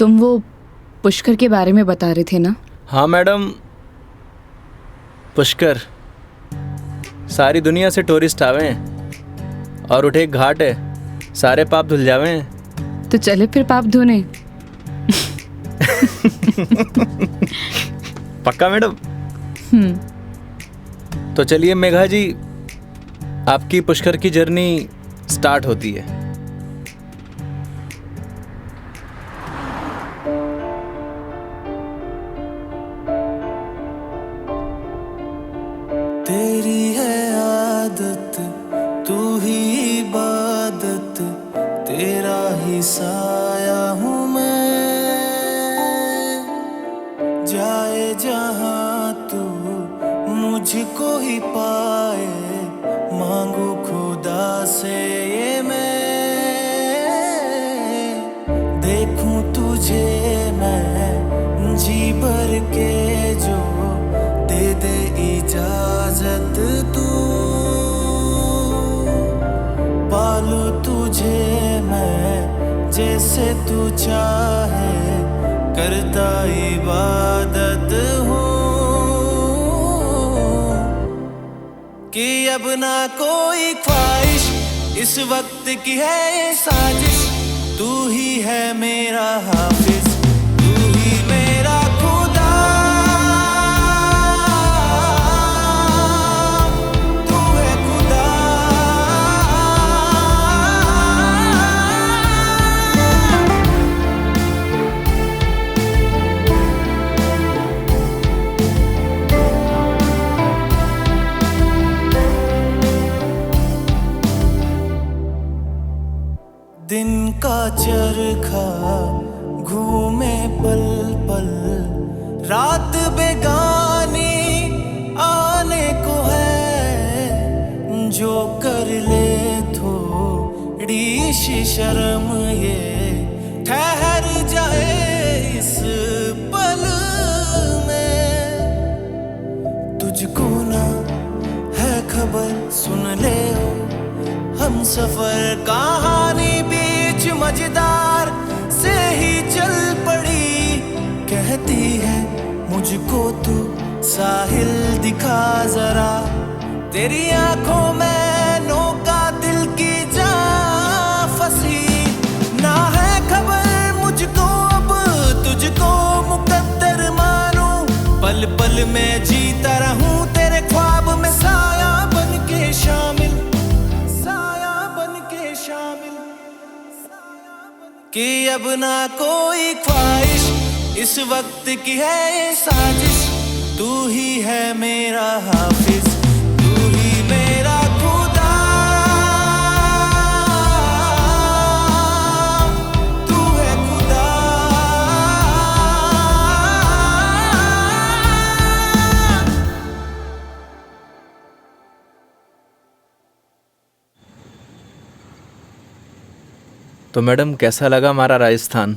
तुम वो पुष्कर के बारे में बता रहे थे ना? हाँ मैडम, पुष्कर सारी दुनिया से टूरिस्ट आवे हैं और उठे एक घाट है, सारे पाप धुल जावे हैं। तो चले फिर पाप धोने। पक्का मैडम? तो चलिए मेघा जी, आपकी पुष्कर की जर्नी स्टार्ट होती है। तेरी है आदत, तू ही इबादत, तेरा ही साया हूँ मैं। जाए जहाँ तू मुझको ही पाए, मांगू खुदा से ये मैं। देखूं तुझे मैं जी भर के, जो दे दे इजाजत तू। पालू तुझे मैं जैसे तू चाहे, करता इबादत हूँ। कि अब ना कोई ख्वाहिश, इस वक्त की है ये साजिश। तू ही है मेरा हाफिज, तू ही मेरा खुदा। तू है खुदा। दिन का चरखा घूमे पल पल, रात बेगानी आने को है। जो कर ले थोड़ी सी शर्म, ये ठहर जाए इस पल में। तुझको ना है खबर, सुन ले ओ हम सफर कहानी बीच मजेदार से ही चल पड़ी। कहती है मुझको तू साहिल दिखा जरा, तेरी आंखों में नौका दिल की जा फंसी। ना है खबर मुझको अब तुझको मुकद्दर मानूं, पल पल में जीता रहूं तेरे ख्वाब में, साया बन के शामिल, कि अब ना कोई ख्वाहिश, इस वक्त की है ये साजिश। तू ही है मेरा हाफिज, तू ही मेरा खुदा। तू है खुदा। तो मैडम कैसा लगा हमारा राजस्थान?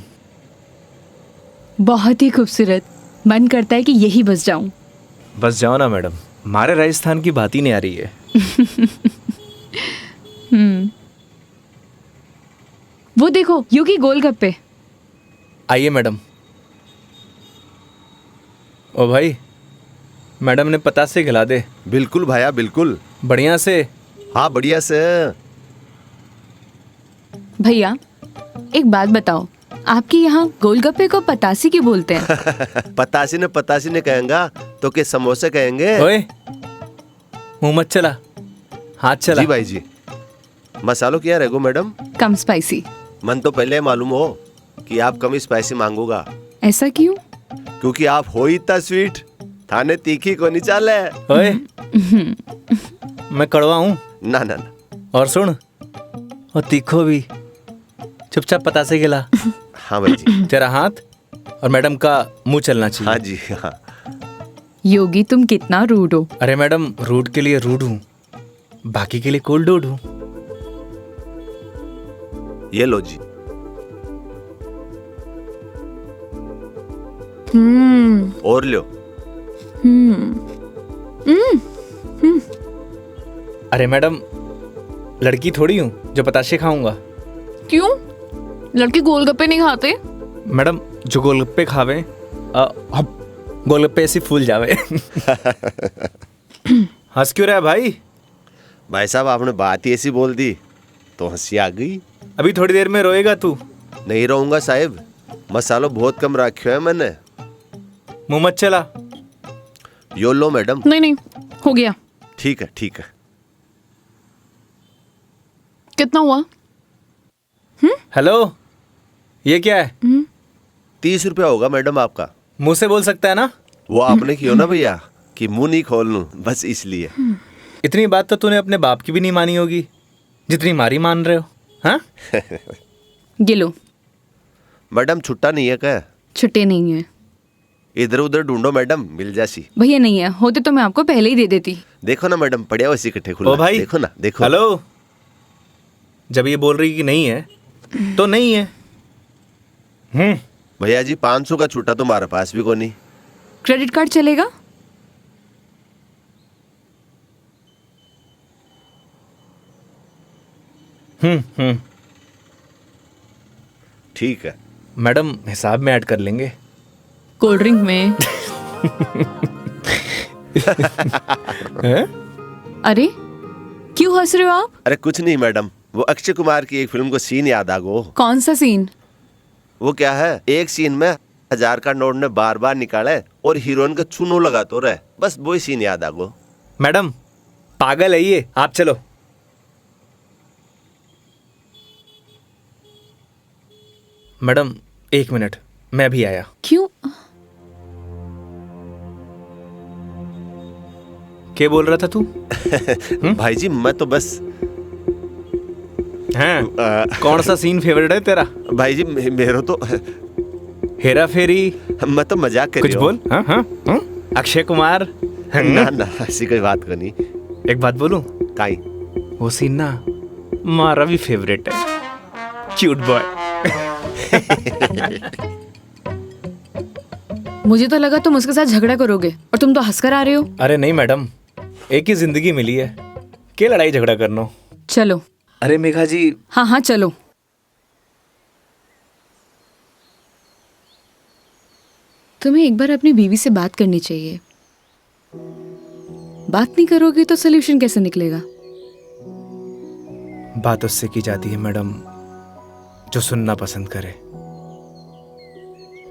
बहुत ही खूबसूरत। मन करता है कि यही बस जाऊं। बस जाओ ना मैडम, हमारे राजस्थान की बात ही नहीं आ रही है। वो देखो योगी गोलगप्पे। आइए मैडम। ओ भाई, मैडम ने पता से खिला दे। बिल्कुल भाया बिल्कुल। बढ़िया से। हाँ बढ़िया से। भैया एक बात बताओ, आपके यहाँ गोलगप्पे को पतासी क्यों बोलते हैं? पतासी ने कहेंगा तो के समोसे कहेंगे। ओए मुंह मत चला, हाथ चला। जी भाई जी। मसालों क्या रहेगो मैडम? कम स्पाइसी। मन तो पहले मालूम हो कि आप कम स्पाइसी मांगोगा। ऐसा क्यों? क्योंकि आप हो ही इतना स्वीट, थाने तीखी को नहीं चाले। ओए मैं कड़वा हूँ ना ना ना। और सुन, और तीखो भी। चुपचाप पता से गिला। हाँ भाई जी। तेरा हाथ और मैडम का मुंह चलना चाहिए। हाँ जी हाँ। योगी तुम कितना रूड हो। अरे मैडम, रूड के लिए रूड हूँ, बाकी के लिए कोल्ड डूड हूँ। ये लो जी। और लो। अरे मैडम, लड़की थोड़ी हूँ जो पताशे खाऊंगा। क्यों? लड़के गोलगप्पे नहीं खाते? मैडम जो गोलगप्पे खावे गोलगप्पे ऐसे फूल जावे। हंस क्यों रहा है भाई? भाई साहब आपने बात ही ऐसी बोल दी तो हंसी आ गई। अभी थोड़ी देर में रोएगा तू। नहीं रहूंगा साहब, मसालो बहुत कम रखो है मैंने। मुंह मत चला। यो लो मैडम। नहीं नहीं, हो गया। ठीक है ठीक है। कितना हुआ? हेलो, ये क्या है? 30 रुपया होगा मैडम आपका। मुंह से बोल सकता है ना? वो आपने किया ना भैया कि मुंह नहीं खोल लूं, बस इसलिए। इतनी बात तो तूने अपने बाप की भी नहीं मानी होगी जितनी मारी मान रहे हो। हाँ? गिलो। मैडम छुट्टा नहीं है क्या? छुट्टे नहीं है इधर उधर ढूंढो मैडम, मिल जासी। भैया, नहीं है। होते तो मैं आपको पहले ही दे देती। देखो ना मैडम, पड़िया वैसे इकट्ठे खुला। ओ भाई, देखो ना, देखो। हेलो, जब ये बोल रही कि नहीं है तो नहीं है। भैया जी 500 का छुट्टा तो हमारे पास भी को नहीं। क्रेडिट कार्ड चलेगा? ठीक है मैडम, हिसाब में ऐड कर लेंगे। कोल्ड ड्रिंक में। हैं? अरे क्यों हंस रहे हो आप? अरे कुछ नहीं मैडम, वो अक्षय कुमार की एक फिल्म को सीन याद आ गो। कौन सा सीन? वो क्या है, एक सीन में 1000 का नोट ने बार बार निकाले और हीरोइन का चूनो लगा तो रहे, बस वो ही सीन याद आ गो। मैडम पागल है ये, आप चलो। मैडम 1 मिनट, मैं भी आया। क्यों? क्या बोल रहा था तू? भाई जी मैं तो बस हैं? कौन सा सीन फेवरेट है तेरा? भाई जी मेरा तो हेरा फेरी? मैं तो मजाक कर कुछ बोल। हाँ हाँ हाँ? अक्षय कुमार? ना ना ऐसी कोई बात करनी। एक बात बोलूं? काई? वो सीन ना हमारा भी फेवरेट है। Cute boy. मुझे तो लगा तुम उसके साथ झगड़ा करोगे और तुम तो हंसकर आ रहे हो। अरे नहीं मैडम, एक ही जिंदगी मिली है, क्या लड़ाई झगड़ा करना। चलो। अरे मेघा जी। हाँ हाँ चलो। तुम्हें एक बार अपनी बीवी से बात करनी चाहिए। बात नहीं करोगे तो सोल्यूशन कैसे निकलेगा? बात उससे की जाती है मैडम जो सुनना पसंद करे,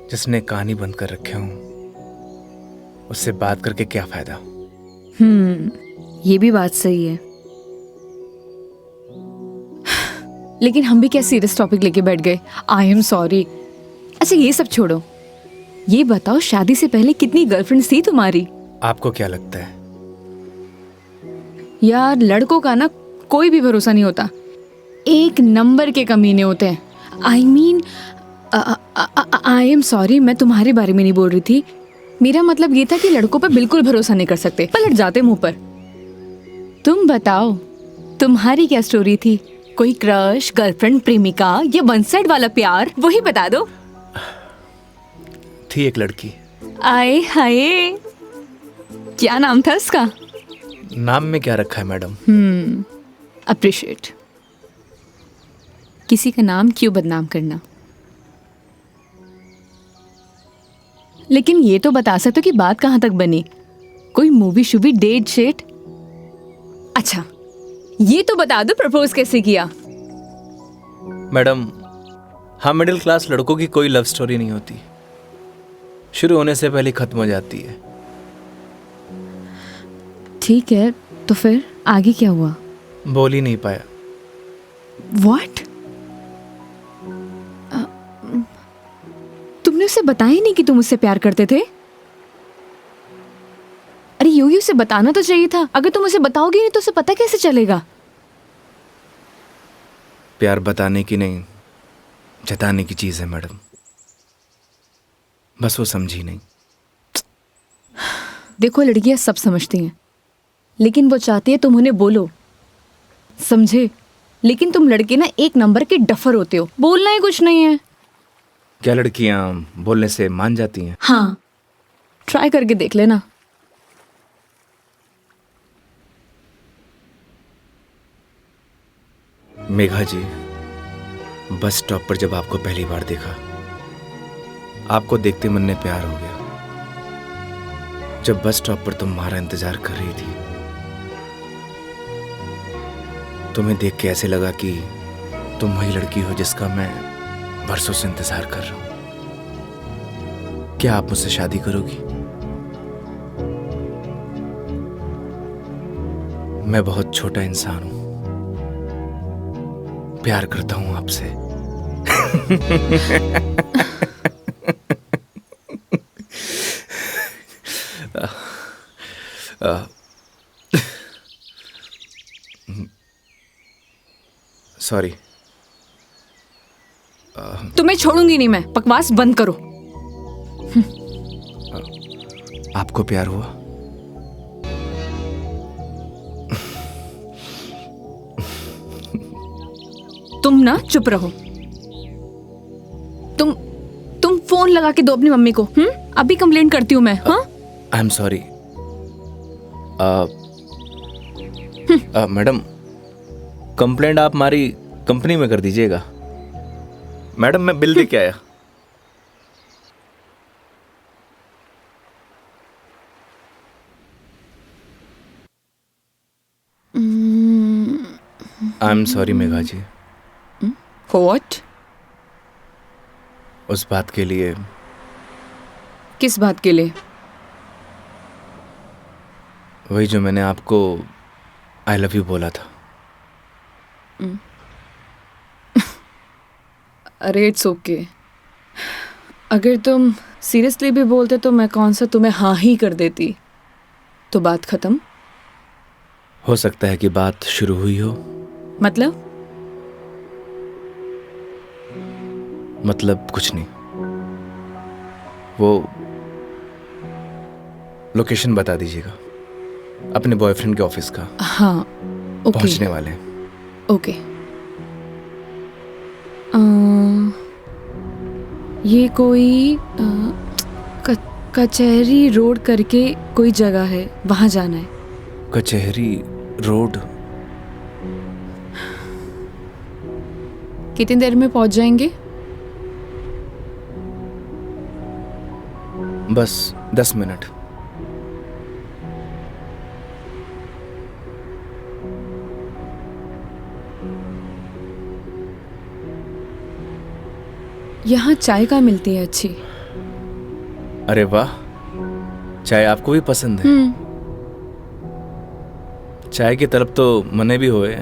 जिसने कहानी बंद कर रखे हूं। उससे बात करके क्या फायदा? ये भी बात सही है। लेकिन हम भी क्या सीरियस टॉपिक लेके बैठ गए। आई एम सॉरी। अच्छा ये सब छोड़ो, ये बताओ शादी से पहले कितनी गर्लफ्रेंड्स थी तुम्हारी? आपको क्या लगता है? यार लड़कों का ना कोई भी भरोसा नहीं होता, एक नंबर के कमीने होते हैं। I mean I am sorry, मैं तुम्हारे बारे में नहीं बोल रही थी। मेरा मतलब ये था कि लड़कों पर बिल्कुल भरोसा नहीं कर सकते, पलट जाते मुंह पर। तुम बताओ तुम्हारी क्या स्टोरी थी? कोई क्रश, गर्लफ्रेंड, प्रेमिका या वन साइड वाला प्यार, वही बता दो। थी एक लड़की। आए हाय, क्या नाम था उसका? नाम में क्या रखा है मैडम? अप्रिशिएट। किसी का नाम क्यों बदनाम करना। लेकिन ये तो बता सकते हो कि बात कहां तक बनी? कोई मूवी शूवी, डेट शेट? अच्छा ये तो बता दो प्रपोज कैसे किया? मैडम हम मिडिल क्लास लड़कों की कोई लव स्टोरी नहीं होती, शुरू होने से पहले खत्म हो जाती है। ठीक है, तो फिर आगे क्या हुआ? बोल ही नहीं पाया। व्हाट? तुमने उसे बताया ही नहीं कि तुम उससे प्यार करते थे? अरे योगी उसे बताना तो चाहिए था। अगर तुम उसे बताओगे नहीं तो उसे पता कैसे चलेगा? प्यार बताने की नहीं, जताने की चीज है मैडम, बस वो समझी नहीं। देखो लड़कियां सब समझती हैं, लेकिन वो चाहती है तुम उन्हें बोलो, समझे? लेकिन तुम लड़के ना एक नंबर के डफर होते हो, बोलना ही कुछ नहीं है। क्या लड़कियां बोलने से मान जाती हैं? हाँ, ट्राई करके देख लेना। मेघा जी, बस स्टॉप पर जब आपको पहली बार देखा आपको देखते मन में प्यार हो गया। जब बस स्टॉप पर तुम हमारा इंतजार कर रही थी, तुम्हें देख के ऐसे लगा कि तुम वही लड़की हो जिसका मैं बरसों से इंतजार कर रहा हूं। क्या आप मुझसे शादी करोगी? मैं बहुत छोटा इंसान हूं, प्यार करता हूं आपसे। सॉरी। तुम्हें छोड़ूंगी नहीं मैं, बकवास बंद करो। आपको प्यार हुआ? तुम ना चुप रहो। तुम फोन लगा के दो अपनी मम्मी को। अभी कंप्लेंट करती हूँ मैं। हाँ, आई एम सॉरी। मैडम, कंप्लेंट आप हमारी कंपनी में कर दीजिएगा। मैडम, मैं बिल दे के आया। I am sorry Megha ji. What? उस बात के लिए। किस बात के लिए? वही जो मैंने आपको आई लव यू बोला था। अरे इट्स ओके। अगर तुम सीरियसली भी बोलते तो मैं कौन सा तुम्हें हाँ ही कर देती, तो बात खत्म। हो सकता है कि बात शुरू हुई हो। मतलब कुछ नहीं। वो लोकेशन बता दीजिएगा अपने बॉयफ्रेंड के ऑफिस का। हाँ ओके। पहुंचने वाले हैं। ओके। ये कोई कचहरी रोड करके कोई जगह है, वहां जाना है। कचहरी रोड? कितनी देर में पहुंच जाएंगे? बस 10 मिनट। यहाँ चाय कहाँ मिलती है अच्छी? अरे वाह, चाय आपको भी पसंद है? चाय की तरफ तो मने भी हुए।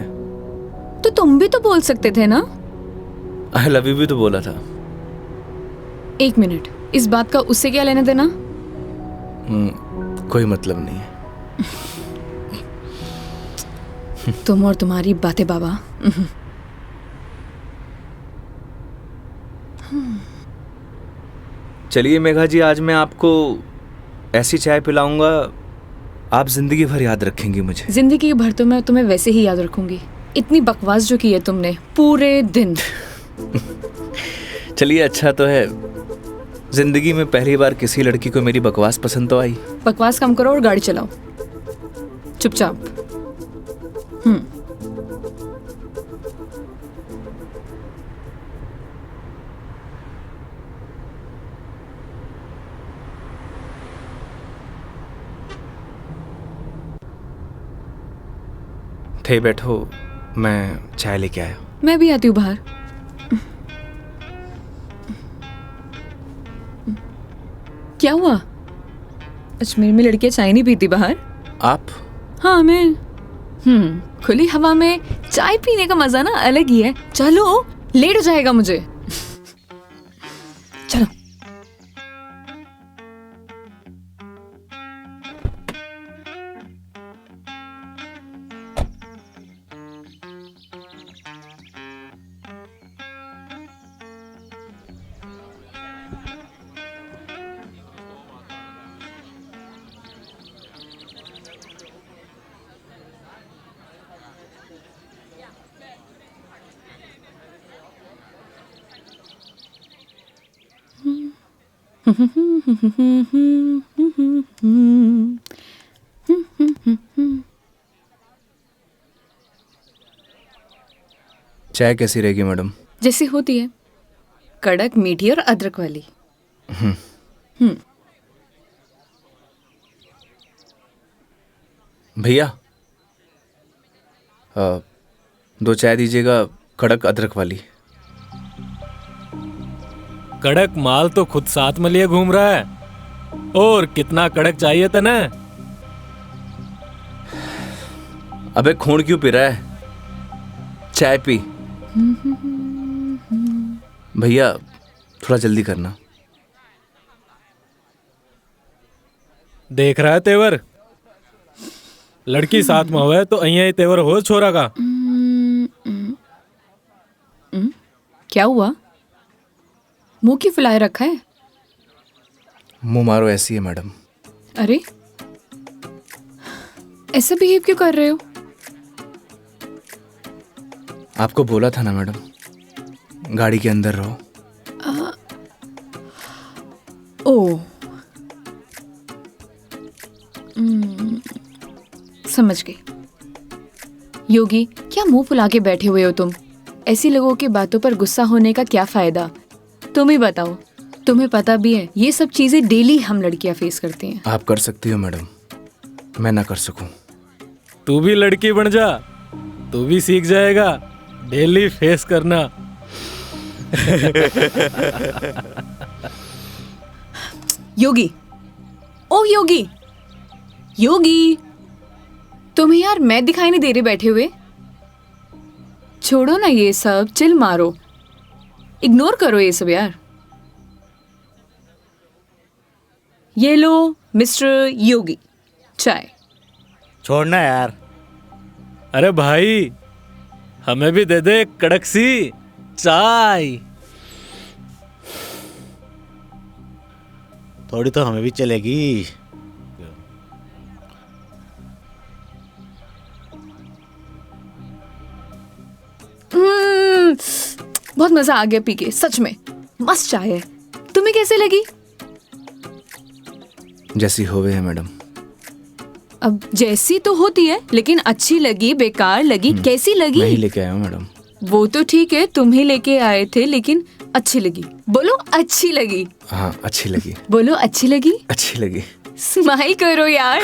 तो तुम भी तो बोल सकते थे ना। आई लव यू भी तो बोला था। एक मिनट, इस बात का उससे क्या लेना देना? कोई मतलब नहीं है। तुम और तुम्हारी बातें बाबा। चलिए मेघा जी, आज मैं आपको ऐसी चाय पिलाऊंगा, आप जिंदगी भर याद रखेंगी मुझे। जिंदगी भर तो मैं तुम्हें वैसे ही याद रखूंगी। इतनी बकवास जो की है तुमने पूरे दिन। चलिए, अच्छा तो है, जिंदगी में पहली बार किसी लड़की को मेरी बकवास पसंद तो आई। बकवास कम करो और गाड़ी चलाओ चुपचाप। थे बैठो, मैं चाय लेके आया। मैं भी आती हूँ बाहर। क्या हुआ? अजमेर में लड़कियां चाय नहीं पीती बाहर? आप? हाँ मैं। खुली हवा में चाय पीने का मजा ना अलग ही है। चलो, लेट हो जाएगा मुझे। चलो। चाय कैसी रहेगी मैडम? जैसी होती है, कड़क, मीठी और अदरक वाली। भैया, 2 चाय दीजिएगा, कड़क अदरक वाली। कड़क माल तो खुद साथ में लिए घूम रहा है, और कितना कड़क चाहिए था ना? अबे खून क्यों पी रहा है? चाय पी। भैया थोड़ा जल्दी करना। देख रहा है तेवर? लड़की साथ में हुआ तो अहिया ही तेवर हो छोरा का। क्या हुआ? मुंह क्यों फुलाए रखा है? मुंह मारो ऐसी है मैडम। अरे ऐसे बिहेव क्यों कर रहे हो? आपको बोला था ना मैडम, गाड़ी के अंदर रहो। ओ समझ गई। योगी, क्या मुंह फुला के बैठे हुए हो तुम? ऐसी लोगों की बातों पर गुस्सा होने का क्या फायदा? तुम ही बताओ। तुम्हें पता भी है ये सब चीजें डेली हम लड़कियां फेस करती हैं। आप कर सकती हो मैडम, मैं ना कर सकूं। तू भी लड़की बन जा, तू भी सीख जाएगा डेली फेस करना। योगी, ओ योगी, योगी, तुम्हें यार मैं दिखाई नहीं दे रही बैठे हुए? छोड़ो ना ये सब, चिल मारो, इग्नोर करो ये सब यार। ये लो मिस्टर योगी, चाय। छोड़ना यार। अरे भाई, हमें भी दे दे कड़क सी चाय। थोड़ी तो हमें भी चलेगी। बहुत मजा आ गया पी के, सच में मस्त चाय है। तुम्हें कैसे लगी? जैसी होवे है मैडम। अब जैसी तो होती है, लेकिन अच्छी लगी, बेकार लगी, कैसी लगी? मैं ही लेके आया हूँ मैडम। वो तो ठीक है, तुम ही लेके आए थे, लेकिन अच्छी लगी। बोलो अच्छी लगी। हाँ अच्छी लगी। बोलो अच्छी लगी। अच्छी लगी। स्माइल करो यार।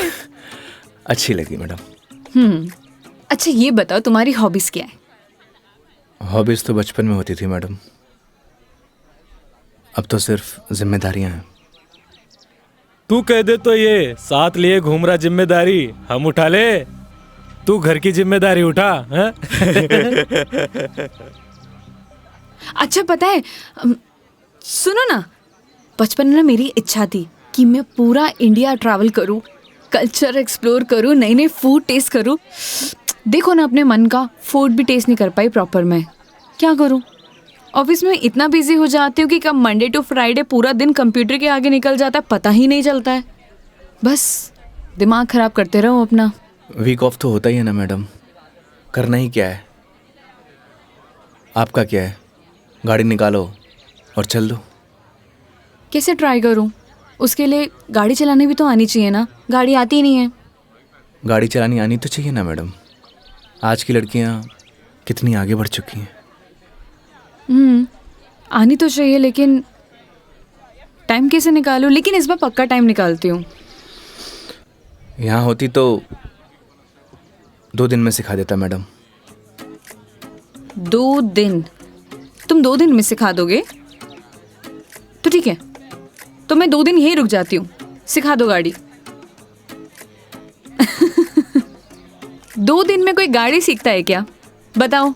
अच्छी लगी मैडम। अच्छा ये बताओ तुम्हारी हॉबीज क्या है? हॉबीज तो बचपन में होती थी मैडम, अब तो सिर्फ जिम्मेदारियां हैं। तू कह दे तो ये साथ लिए घूम रहा जिम्मेदारी हम उठा ले। तू घर की जिम्मेदारी उठा है? अच्छा पता है, सुनो ना, बचपन में ना मेरी इच्छा थी कि मैं पूरा इंडिया ट्रैवल करूं, कल्चर एक्सप्लोर करूं, नए नए फूड टेस्ट करूं। देखो ना, अपने मन का फूड भी टेस्ट नहीं कर पाई प्रॉपर। मैं क्या करूं? ऑफिस में इतना बिजी हो जाती हूँ कि कब मंडे टू फ्राइडे पूरा दिन कंप्यूटर के आगे निकल जाता है, पता ही नहीं चलता है। बस दिमाग खराब करते रहो अपना। वीक ऑफ तो होता ही है ना मैडम, करना ही क्या है। आपका क्या है, गाड़ी निकालो और चल दो। कैसे ट्राई करूं? उसके लिए गाड़ी चलानी भी तो आनी चाहिए ना, गाड़ी आती ही नहीं है। गाड़ी चलानी आनी तो चाहिए ना मैडम, आज की लड़कियां कितनी आगे बढ़ चुकी हैं। आनी तो चाहिए, लेकिन टाइम कैसे निकालूं? लेकिन इस बार पक्का टाइम निकालती हूँ। यहाँ होती तो 2 दिन में सिखा देता मैडम। 2 दिन? तुम 2 दिन में सिखा दोगे? तो ठीक है, तो मैं 2 दिन यहीं रुक जाती हूँ, सिखा दो गाड़ी। 2 दिन में कोई गाड़ी सीखता है क्या? बताओ।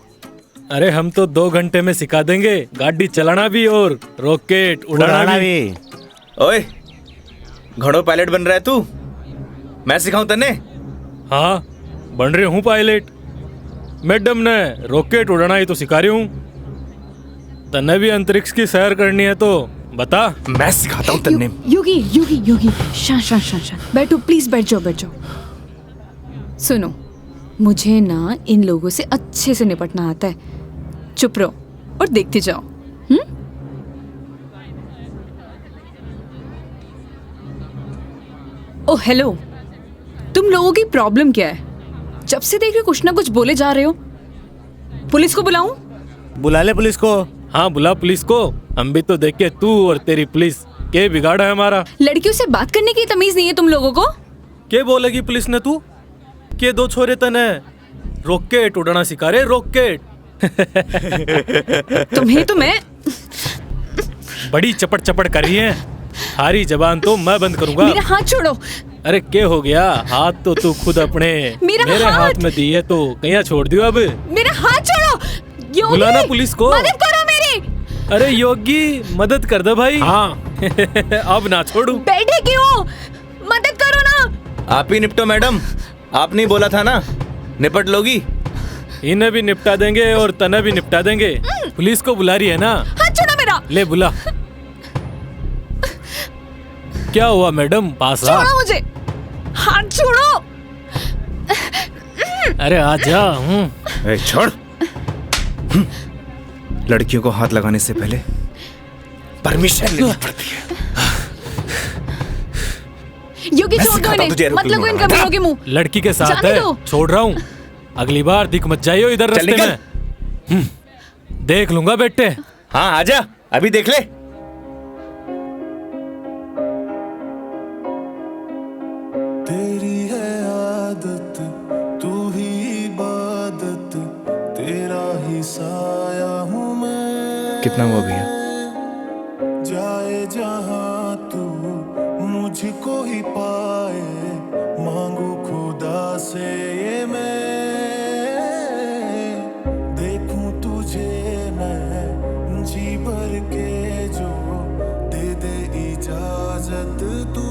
अरे हम तो 2 घंटे में सिखा देंगे, गाड़ी चलाना भी और रॉकेट उड़ाना भी। ओए, घोड़ो पायलट बन रहा है तू? मैं सिखाऊं तन्ने? हाँ बन रही हूँ पायलट। मैडम ने रॉकेट उड़ाना ही तो सिखा रही हूँ। तन्ने भी अंतरिक्ष की सैर करनी है तो बता। मैं सिखाता हूँ तन्ने। योगी योगी योगी, शांत। बैठो प्लीज, बैठ जाओ। सुनो, मुझे ना इन लोगों से अच्छे से निपटना आता है। चुप रहो और देखते जाओ। ओ हेलो, तुम लोगों की प्रॉब्लम क्या है? जब से देख रहे कुछ ना कुछ बोले जा रहे हो। पुलिस को बुलाऊं? बुला ले पुलिस को। हाँ बुला पुलिस को, हम भी तो देखे तू और तेरी पुलिस के बिगाड़ा है हमारा? लड़कियों से बात करने की तमीज नहीं है तुम लोगों को? के बोलेगी पुलिस ने तू? के दो छोरे तने रॉकेट उड़ाना सिखा रहे, रॉकेट। तुम्हें तो मैं बड़ी चपड़ चपड़ कर रही है। हारी जबान तो मैं बंद करूंगा। मेरा हाथ छोड़ो। अरे क्या हो गया? हाथ तो तू खुद अपने मेरे हाथ में दी है तो कहीं छोड़ दियो अब। मेरा हाथ छोड़ो। योगी, बुलाना पुलिस को। मदद करो मेरी। अरे योगी मदद कर दे भाई। हाँ अब ना छोड़ू। बैठे क्यों? मदद करो ना। आप ही निपटो मैडम, आपने बोला था ना निपट लोगी। इन्हें भी निपटा देंगे और तने भी निपटा देंगे। पुलिस को बुला रही है ना? हाथ छोड़ो मेरा। ले बुला। क्या हुआ मैडम? पास आ। छोड़ो मुझे, हाथ छोड़ो। अरे आजा। ए, छोड़। लड़कियों को हाथ लगाने से पहले परमिशन लेनी पड़ती है। योगी छोड़ दो इन्हें, मत लगो इन कमीनों के मुंह। लड़की के साथ जाने है, दो। छोड़ रहा हूँ। अगली बार दिख मत जाइयो इधर चल रास्ते निकल। में। देख लूंगा बेटे। हाँ आजा, अभी देख ले। तेरी है आदत, तू ही इबादत, तेरा ही साया हूँ मैं। कितना हुआ भैया? जाए जहाँ तू मुझको ही पाए, मांगू खुदा से ये मैं। देखूं तुझे मैं जी भर के, जो दे दे इजाजत तू।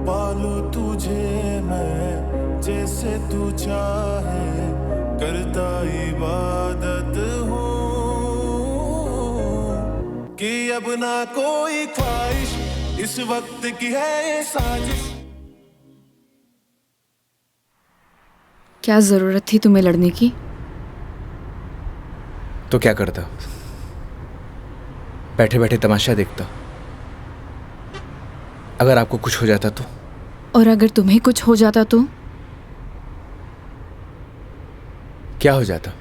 पालू तुझे मैं जैसे तू चाहे, करता इबादत हूँ कि अब ना कोई ख्वाहिश, इस वक्त की है ये साजिश। क्या जरूरत थी तुम्हें लड़ने की? तो क्या करता? बैठे बैठे तमाशा देखता। अगर आपको कुछ हो जाता तो? और अगर तुम्हें कुछ हो जाता तो? क्या हो जाता?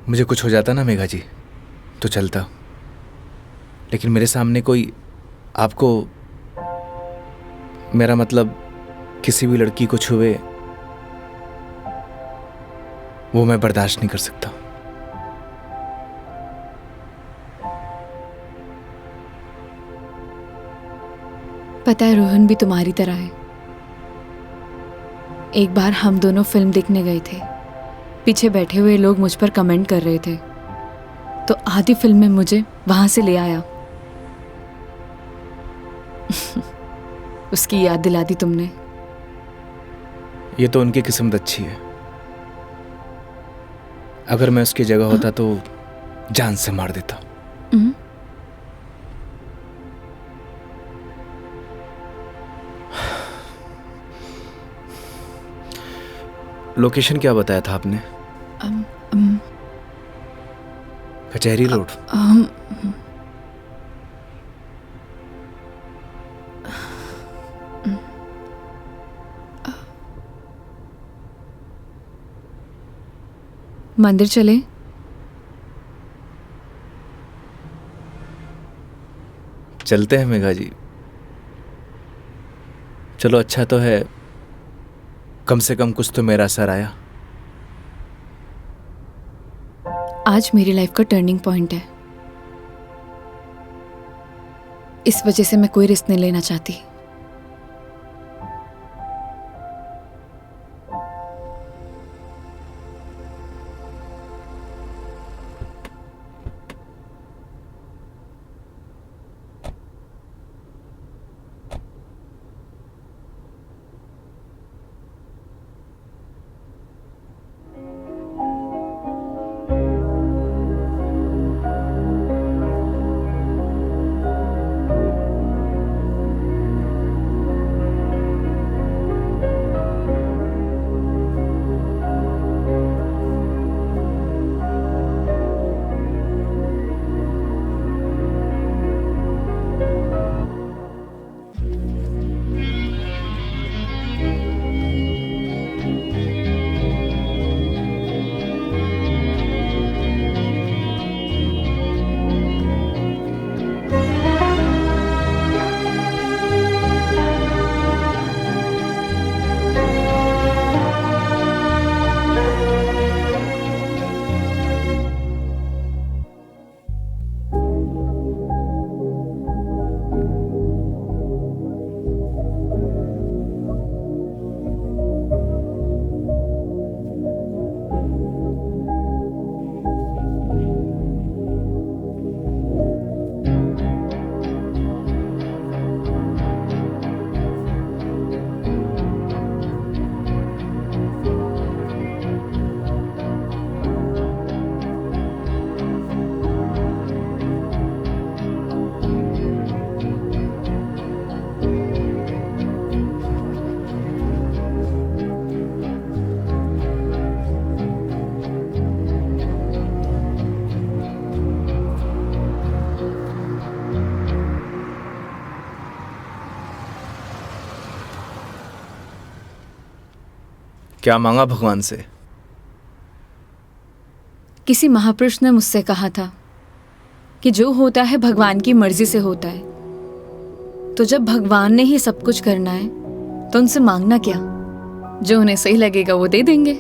मुझे कुछ हो जाता ना मेघा जी तो चलता, लेकिन मेरे सामने कोई आपको, मेरा मतलब किसी भी लड़की को छुए, वो मैं बर्दाश्त नहीं कर सकता। पता है रोहन भी तुम्हारी तरह है। एक बार हम दोनों फिल्म देखने गए थे। पीछे बैठे हुए लोग मुझ पर कमेंट कर रहे थे, तो आधी फिल्म में मुझे वहां से ले आया। उसकी याद दिला दी तुमने। ये तो उनकी किस्मत अच्छी है। अगर मैं उसकी जगह होता तो जान से मार देता। लोकेशन क्या बताया था आपने? कचहरी रोड। मंदिर चले? चलते हैं मेघा जी। चलो अच्छा तो है, कम से कम कुछ तो मेरा असर आया। आज मेरी लाइफ का टर्निंग पॉइंट है। इस वजह से मैं कोई रिस्क नहीं लेना चाहती। क्या मांगा भगवान से? किसी महापुरुष ने मुझसे कहा था कि जो होता है भगवान की मर्जी से होता है, तो जब भगवान ने ही सब कुछ करना है तो उनसे मांगना क्या, जो उन्हें सही लगेगा वो दे देंगे।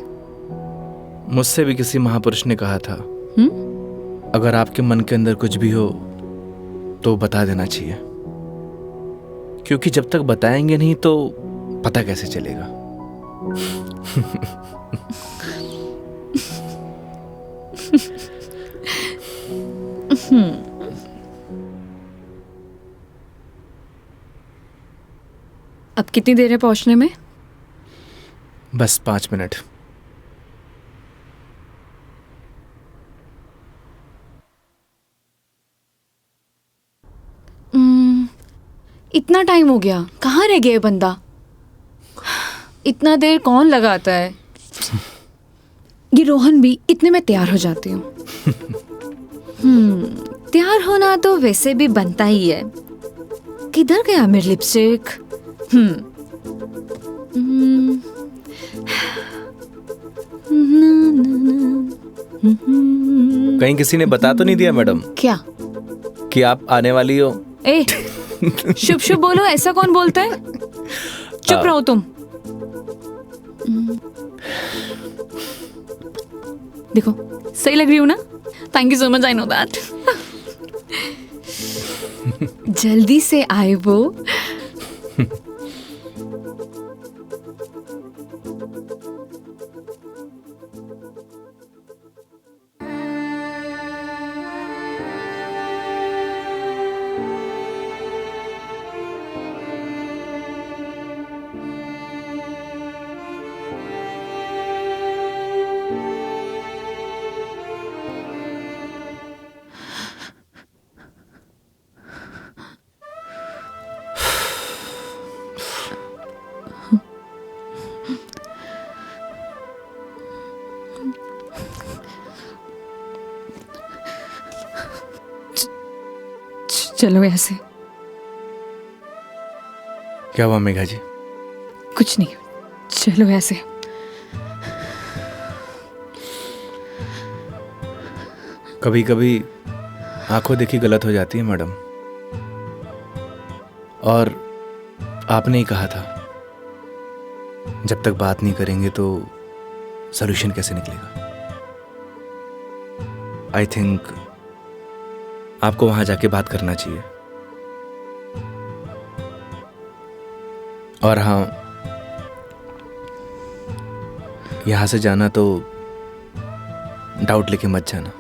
मुझसे भी किसी महापुरुष ने कहा था, अगर आपके मन के अंदर कुछ भी हो तो बता देना चाहिए, क्योंकि जब तक बताएंगे नहीं तो पता कैसे चलेगा। अब कितनी देर है पहुंचने में? बस 5 मिनट। इतना टाइम हो गया, कहाँ रह गया ये बंदा? इतना देर कौन लगाता है? ये रोहन भी, इतने में तैयार हो जाती हूँ। तैयार होना तो वैसे भी बनता ही है। किधर गया मेरी लिपस्टिक? कहीं किसी ने बता तो नहीं दिया मैडम क्या? कि आप आने वाली हो? ए, शुभ शुभ बोलो, ऐसा कौन बोलता है? चुप रहो तुम। देखो सही लग रही हूँ ना? Thank you so much, I know that. जल्दी से आए वो। चलो ऐसे। क्या हुआ मेघा जी? कुछ नहीं, चलो ऐसे। कभी कभी आंखों देखी गलत हो जाती है मैडम, और आपने ही कहा था जब तक बात नहीं करेंगे तो सॉल्यूशन कैसे निकलेगा। आई थिंक आपको वहां जाके बात करना चाहिए। और हाँ, यहां से जाना तो डाउट लेके मत जाना।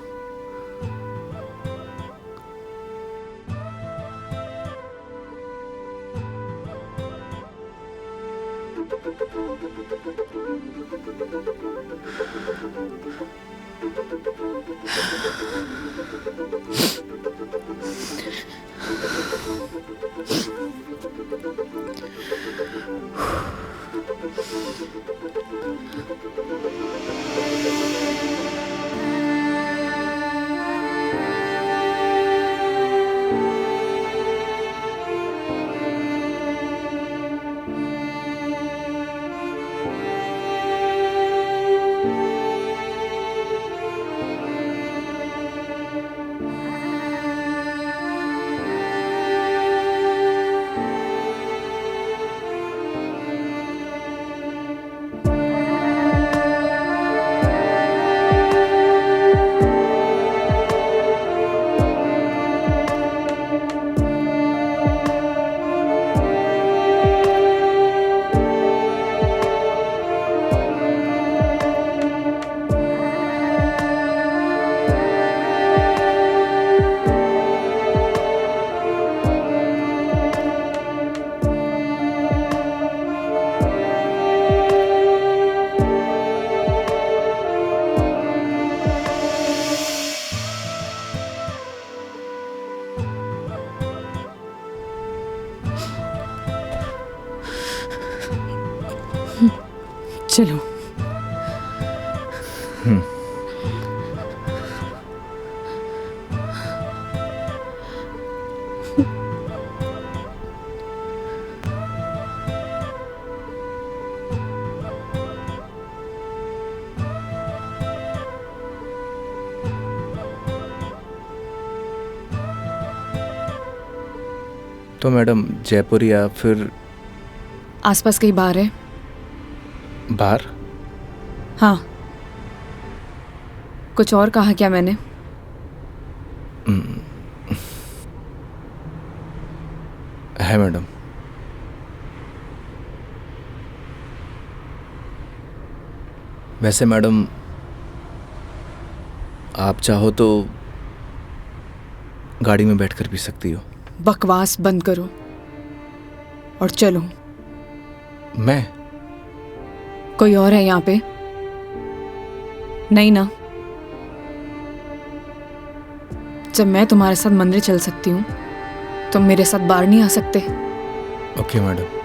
चलो। तो मैडम जयपुर या फिर आसपास कहीं बार है? बाहर? हाँ। कुछ और कहा क्या मैंने? है मैडम। वैसे मैडम आप चाहो तो गाड़ी में बैठकर पी सकती हो। बकवास बंद करो और चलो। मैं? कोई और है यहाँ पे? नहीं ना? जब मैं तुम्हारे साथ मंदिर चल सकती हूँ, तुम मेरे साथ बाहर नहीं आ सकते? Okay madam.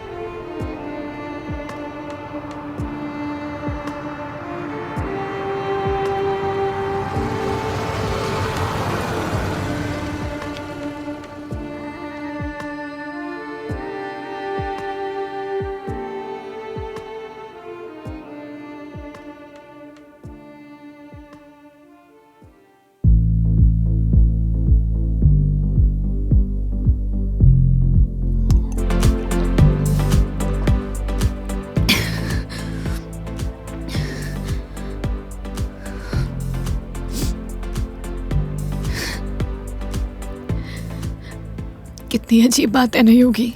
कितनी अजीब बात है नहीं होगी।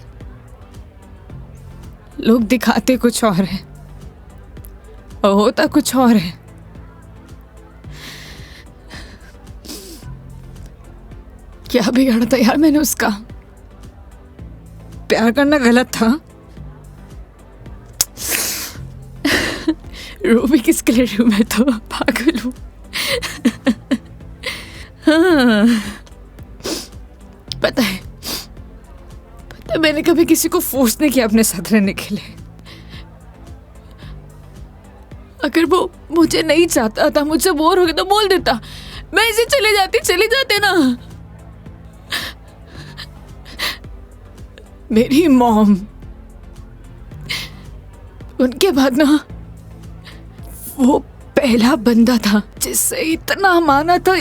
लोग दिखाते कुछ और है और होता कुछ और है। क्या बिगाड़ा था यार मैंने उसका? प्यार करना गलत था? रो भी किसके लिए रही हूं मैं तो पागल हूं। हाँ, पता है मैंने कभी किसी को फोर्स नहीं किया अपने साथ रहने के लिए। अगर वो मुझे नहीं चाहता था, मुझसे बोर हो गया तो बोल देता, मैं इसे चले जाते ना। मेरी मॉम, उनके बाद ना वो पहला बंदा था जिससे इतना माना था,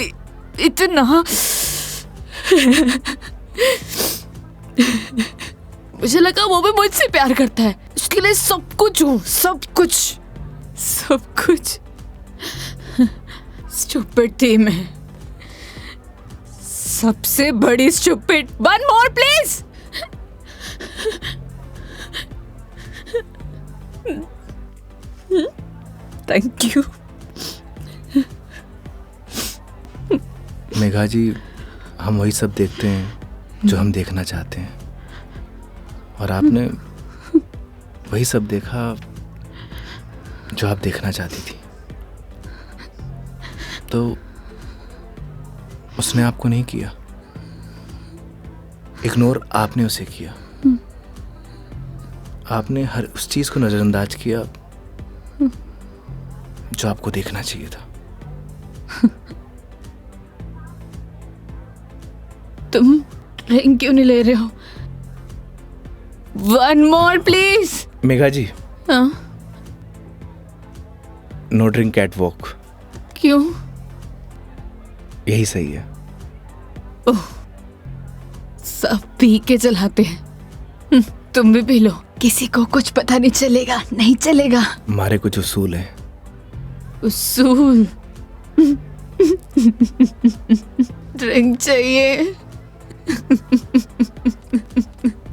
इतना। मुझे लगा वो भी मुझसे प्यार करता है, उसके लिए सब कुछ हूँ, सब कुछ। स्टूपिड थी मैं, सबसे बड़ी stupid. One more please. Thank you. Megha ji, हम वही सब देखते हैं जो हम देखना चाहते हैं, और आपने वही सब देखा जो आप देखना चाहती थी। तो उसने आपको नहीं किया, इग्नोर आपने उसे किया। आपने हर उस चीज को नजरअंदाज किया जो आपको देखना चाहिए था। तुम ड्रिंक क्यों नहीं ले रहे हो? One more please. Megha ji, हाँ? No drink catwalk. क्यों? यही सही है। ओह, सब पी के चलाते हैं। तुम भी पी लो, किसी को कुछ पता नहीं चलेगा। नहीं चलेगा। हमारे कुछ उसूल हैं। उसूल? ड्रिंक चाहिए।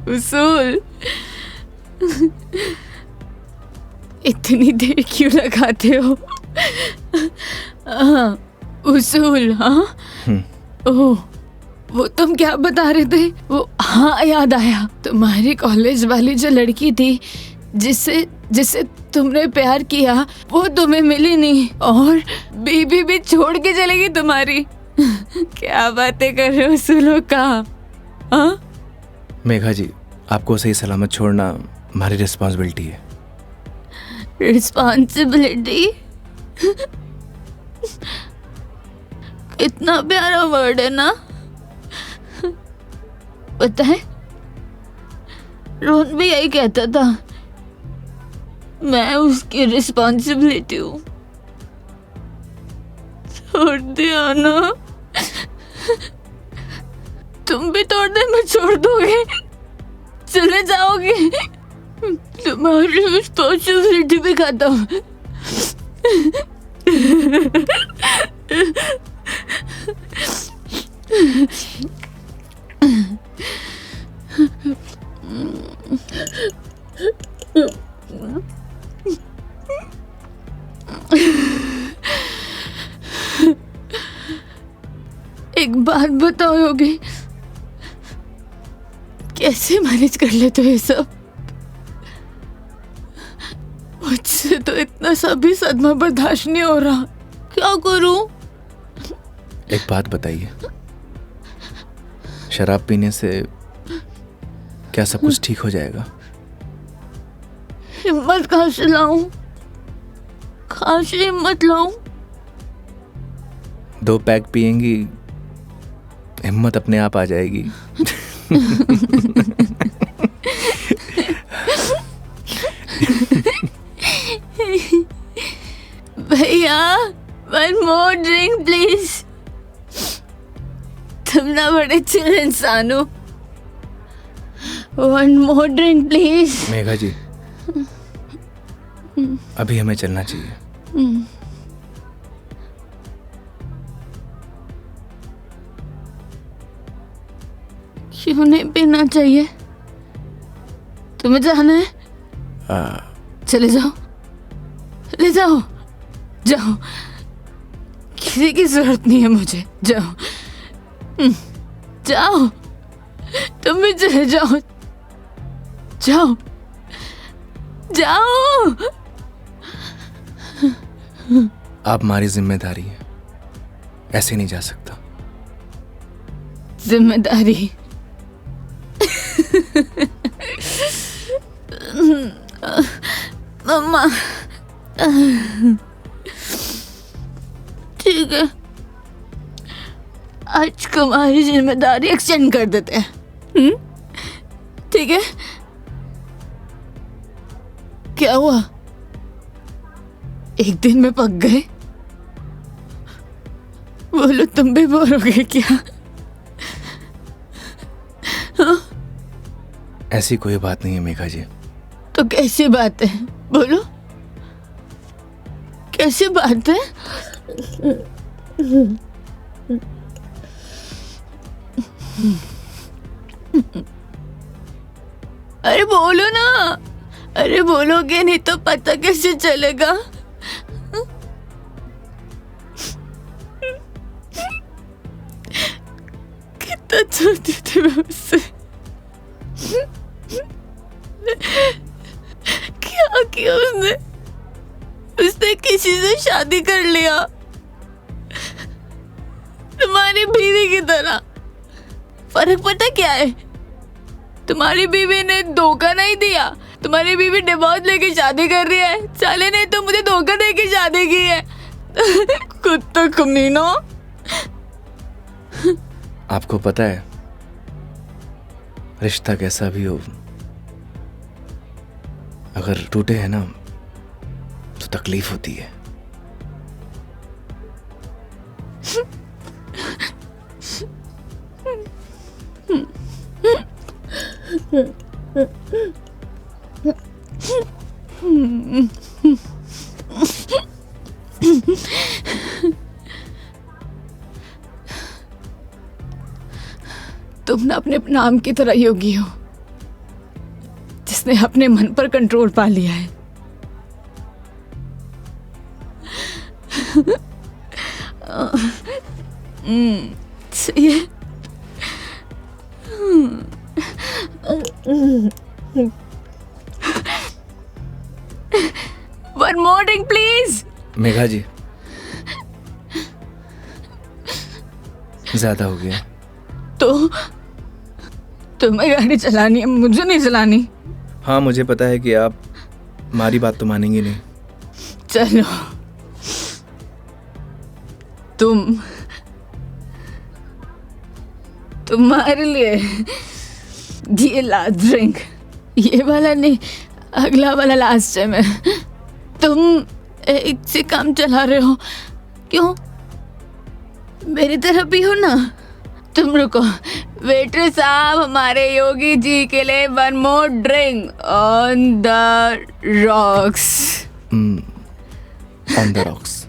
उसूल? इतनी देर क्यों लगाते हो? हाँ, उसूल। हाँ, ओह, वो तुम क्या बता रहे थे? वो, हाँ याद आया, तुम्हारी कॉलेज वाली जो लड़की थी जिससे तुमने प्यार किया, वो तुम्हें मिली नहीं और बीबी भी छोड़ के चलेगी तुम्हारी। क्या बातें कर रहे हो उसूलों का? हाँ? मेघा जी, आपको सही सलामत छोड़ना हमारी रिस्पॉन्सिबिलिटी है। रिस्पॉन्सिबिलिटी? इतना प्यारा वर्ड है ना। पता है, रोहन भी यही कहता था, मैं उसकी रिस्पॉन्सिबिलिटी हूँ। छोड़ दिया ना? तुम भी थोड़ी देर में छोड़ दोगे? चले जाओगे? तुम्हारी रिस्पॉन्सिबिलिटी भी खत्म। एक बात बताओ योगी, कैसे मैनेज कर लेते हो ये सब? मुझसे तो इतना सा भी सदमा बर्दाश्त नहीं हो रहा, क्या करूं? एक बात बताइए, शराब पीने से क्या सब कुछ ठीक हो जाएगा? हिम्मत कहाँ से लाऊं? कहाँ से हिम्मत लाऊं? 2 पैक पिएंगी, हिम्मत अपने आप आ जाएगी। भैया, 1 more drink प्लीज। तुम ना बड़े चिल इंसान हो। 1 more drink प्लीज। मेघा जी, अभी हमें चलना चाहिए। क्यों नहीं पीना चाहिए? तुम्हें जाना है? चले जाओ, ले जाओ, जाओ, किसी की जरूरत नहीं है मुझे, जाओ, जाओ, तुम भी चले जाओ, जाओ, जाओ। आप हमारी जिम्मेदारी है, ऐसे नहीं जा सकता। जिम्मेदारी? मम्मा, ठीक है, आज तुम्हारी जिम्मेदारी एक्सटेंड कर देते हैं। ठीक है? क्या हुआ? एक दिन में पक गए? बोलो, तुम भी बोर हो गए क्या? ऐसी कोई बात नहीं है मेघा जी। तो कैसी बात है? बोलो, कैसी बात है? अरे बोलो ना, अरे बोलोगे नहीं तो पता कैसे चलेगा? कितना चाहती थी मैं उससे, क्या किया उसने? उसने किसी से शादी कर लिया, तुम्हारी बीवी की तरह। फर्क पता क्या है? तुम्हारी बीवी ने धोखा नहीं दिया, तुम्हारी बीवी डिवोर्स लेके शादी कर रही है। साले ने तो मुझे धोखा देके शादी की है। कुत्ता कमीना। आपको पता है, रिश्ता कैसा भी हो, अगर टूटे है ना तो तकलीफ होती है। तुम ना अपने नाम की तरह योगी हो, जिसने अपने मन पर कंट्रोल पा लिया है। सही है। One more drink, please. Megha जी, ज्यादा हो गया। तो तुम्हें गाड़ी चलानी है, मुझे नहीं चलानी। हाँ, मुझे पता है कि आप हमारी बात तो मानेंगी नहीं। चलो, तुम्हारे लिए ये लास्ट ड्रिंक, ये वाला नहीं, अगला वाला लास्ट है। मैं तुम एक से काम चला रहे हो, क्यों? मेरी तरह भी हो ना, तुम रुको। वेटर साहब, हमारे योगी जी के लिए 1 more drink on the rocks. On the rocks.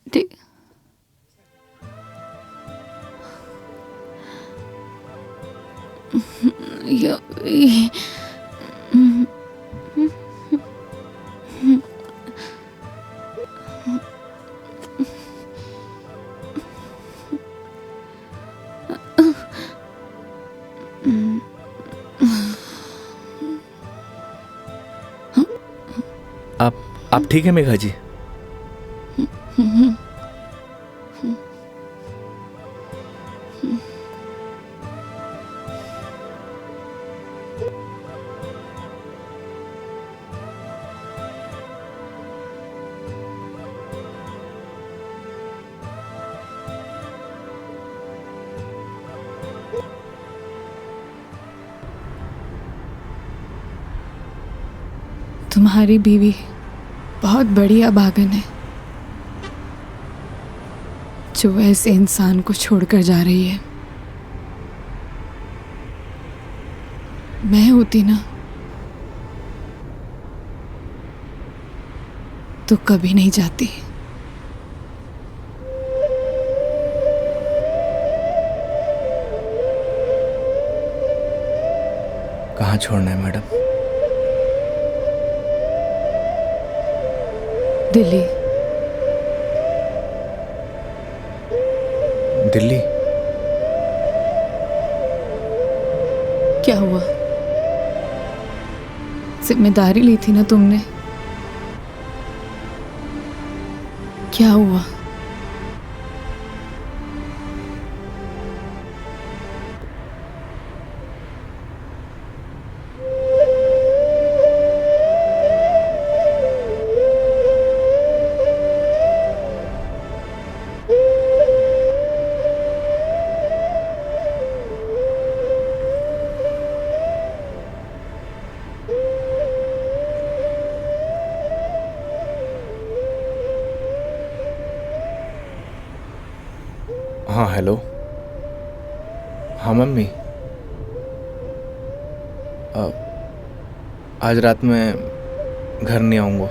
ठीक। आप ठीक है मेघा जी? तुम्हारी बीवी बहुत बढ़िया भागन है जो ऐसे इंसान को छोड़कर जा रही है। मैं होती ना तो कभी नहीं जाती। कहाँ छोड़ना है मैडम? दिल्ली। दिल्ली? क्या हुआ? जिम्मेदारी ली थी ना तुमने, क्या हुआ? हाँ हेलो। हाँ मम्मी, आज रात में घर नहीं आऊँगा।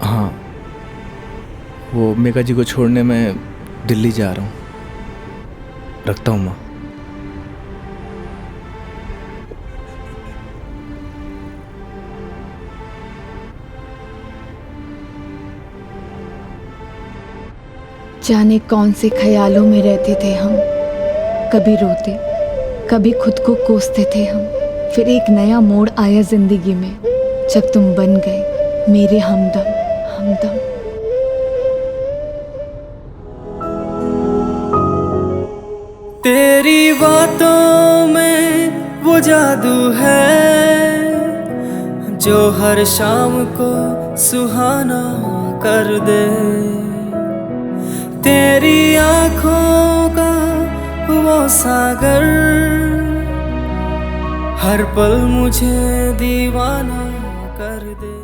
हाँ, वो मेघा जी को छोड़ने मैं दिल्ली जा रहा हूँ। रखता हूँ माँ। जाने कौन से ख्यालों में रहते थे हम, कभी रोते कभी खुद को कोसते थे हम। फिर एक नया मोड़ आया जिंदगी में जब तुम बन गए मेरे हमदम हमदम। तेरी बातों में वो जादू है जो हर शाम को सुहाना कर दे। तेरी आँखों का वो सागर हर पल मुझे दीवाना कर दे।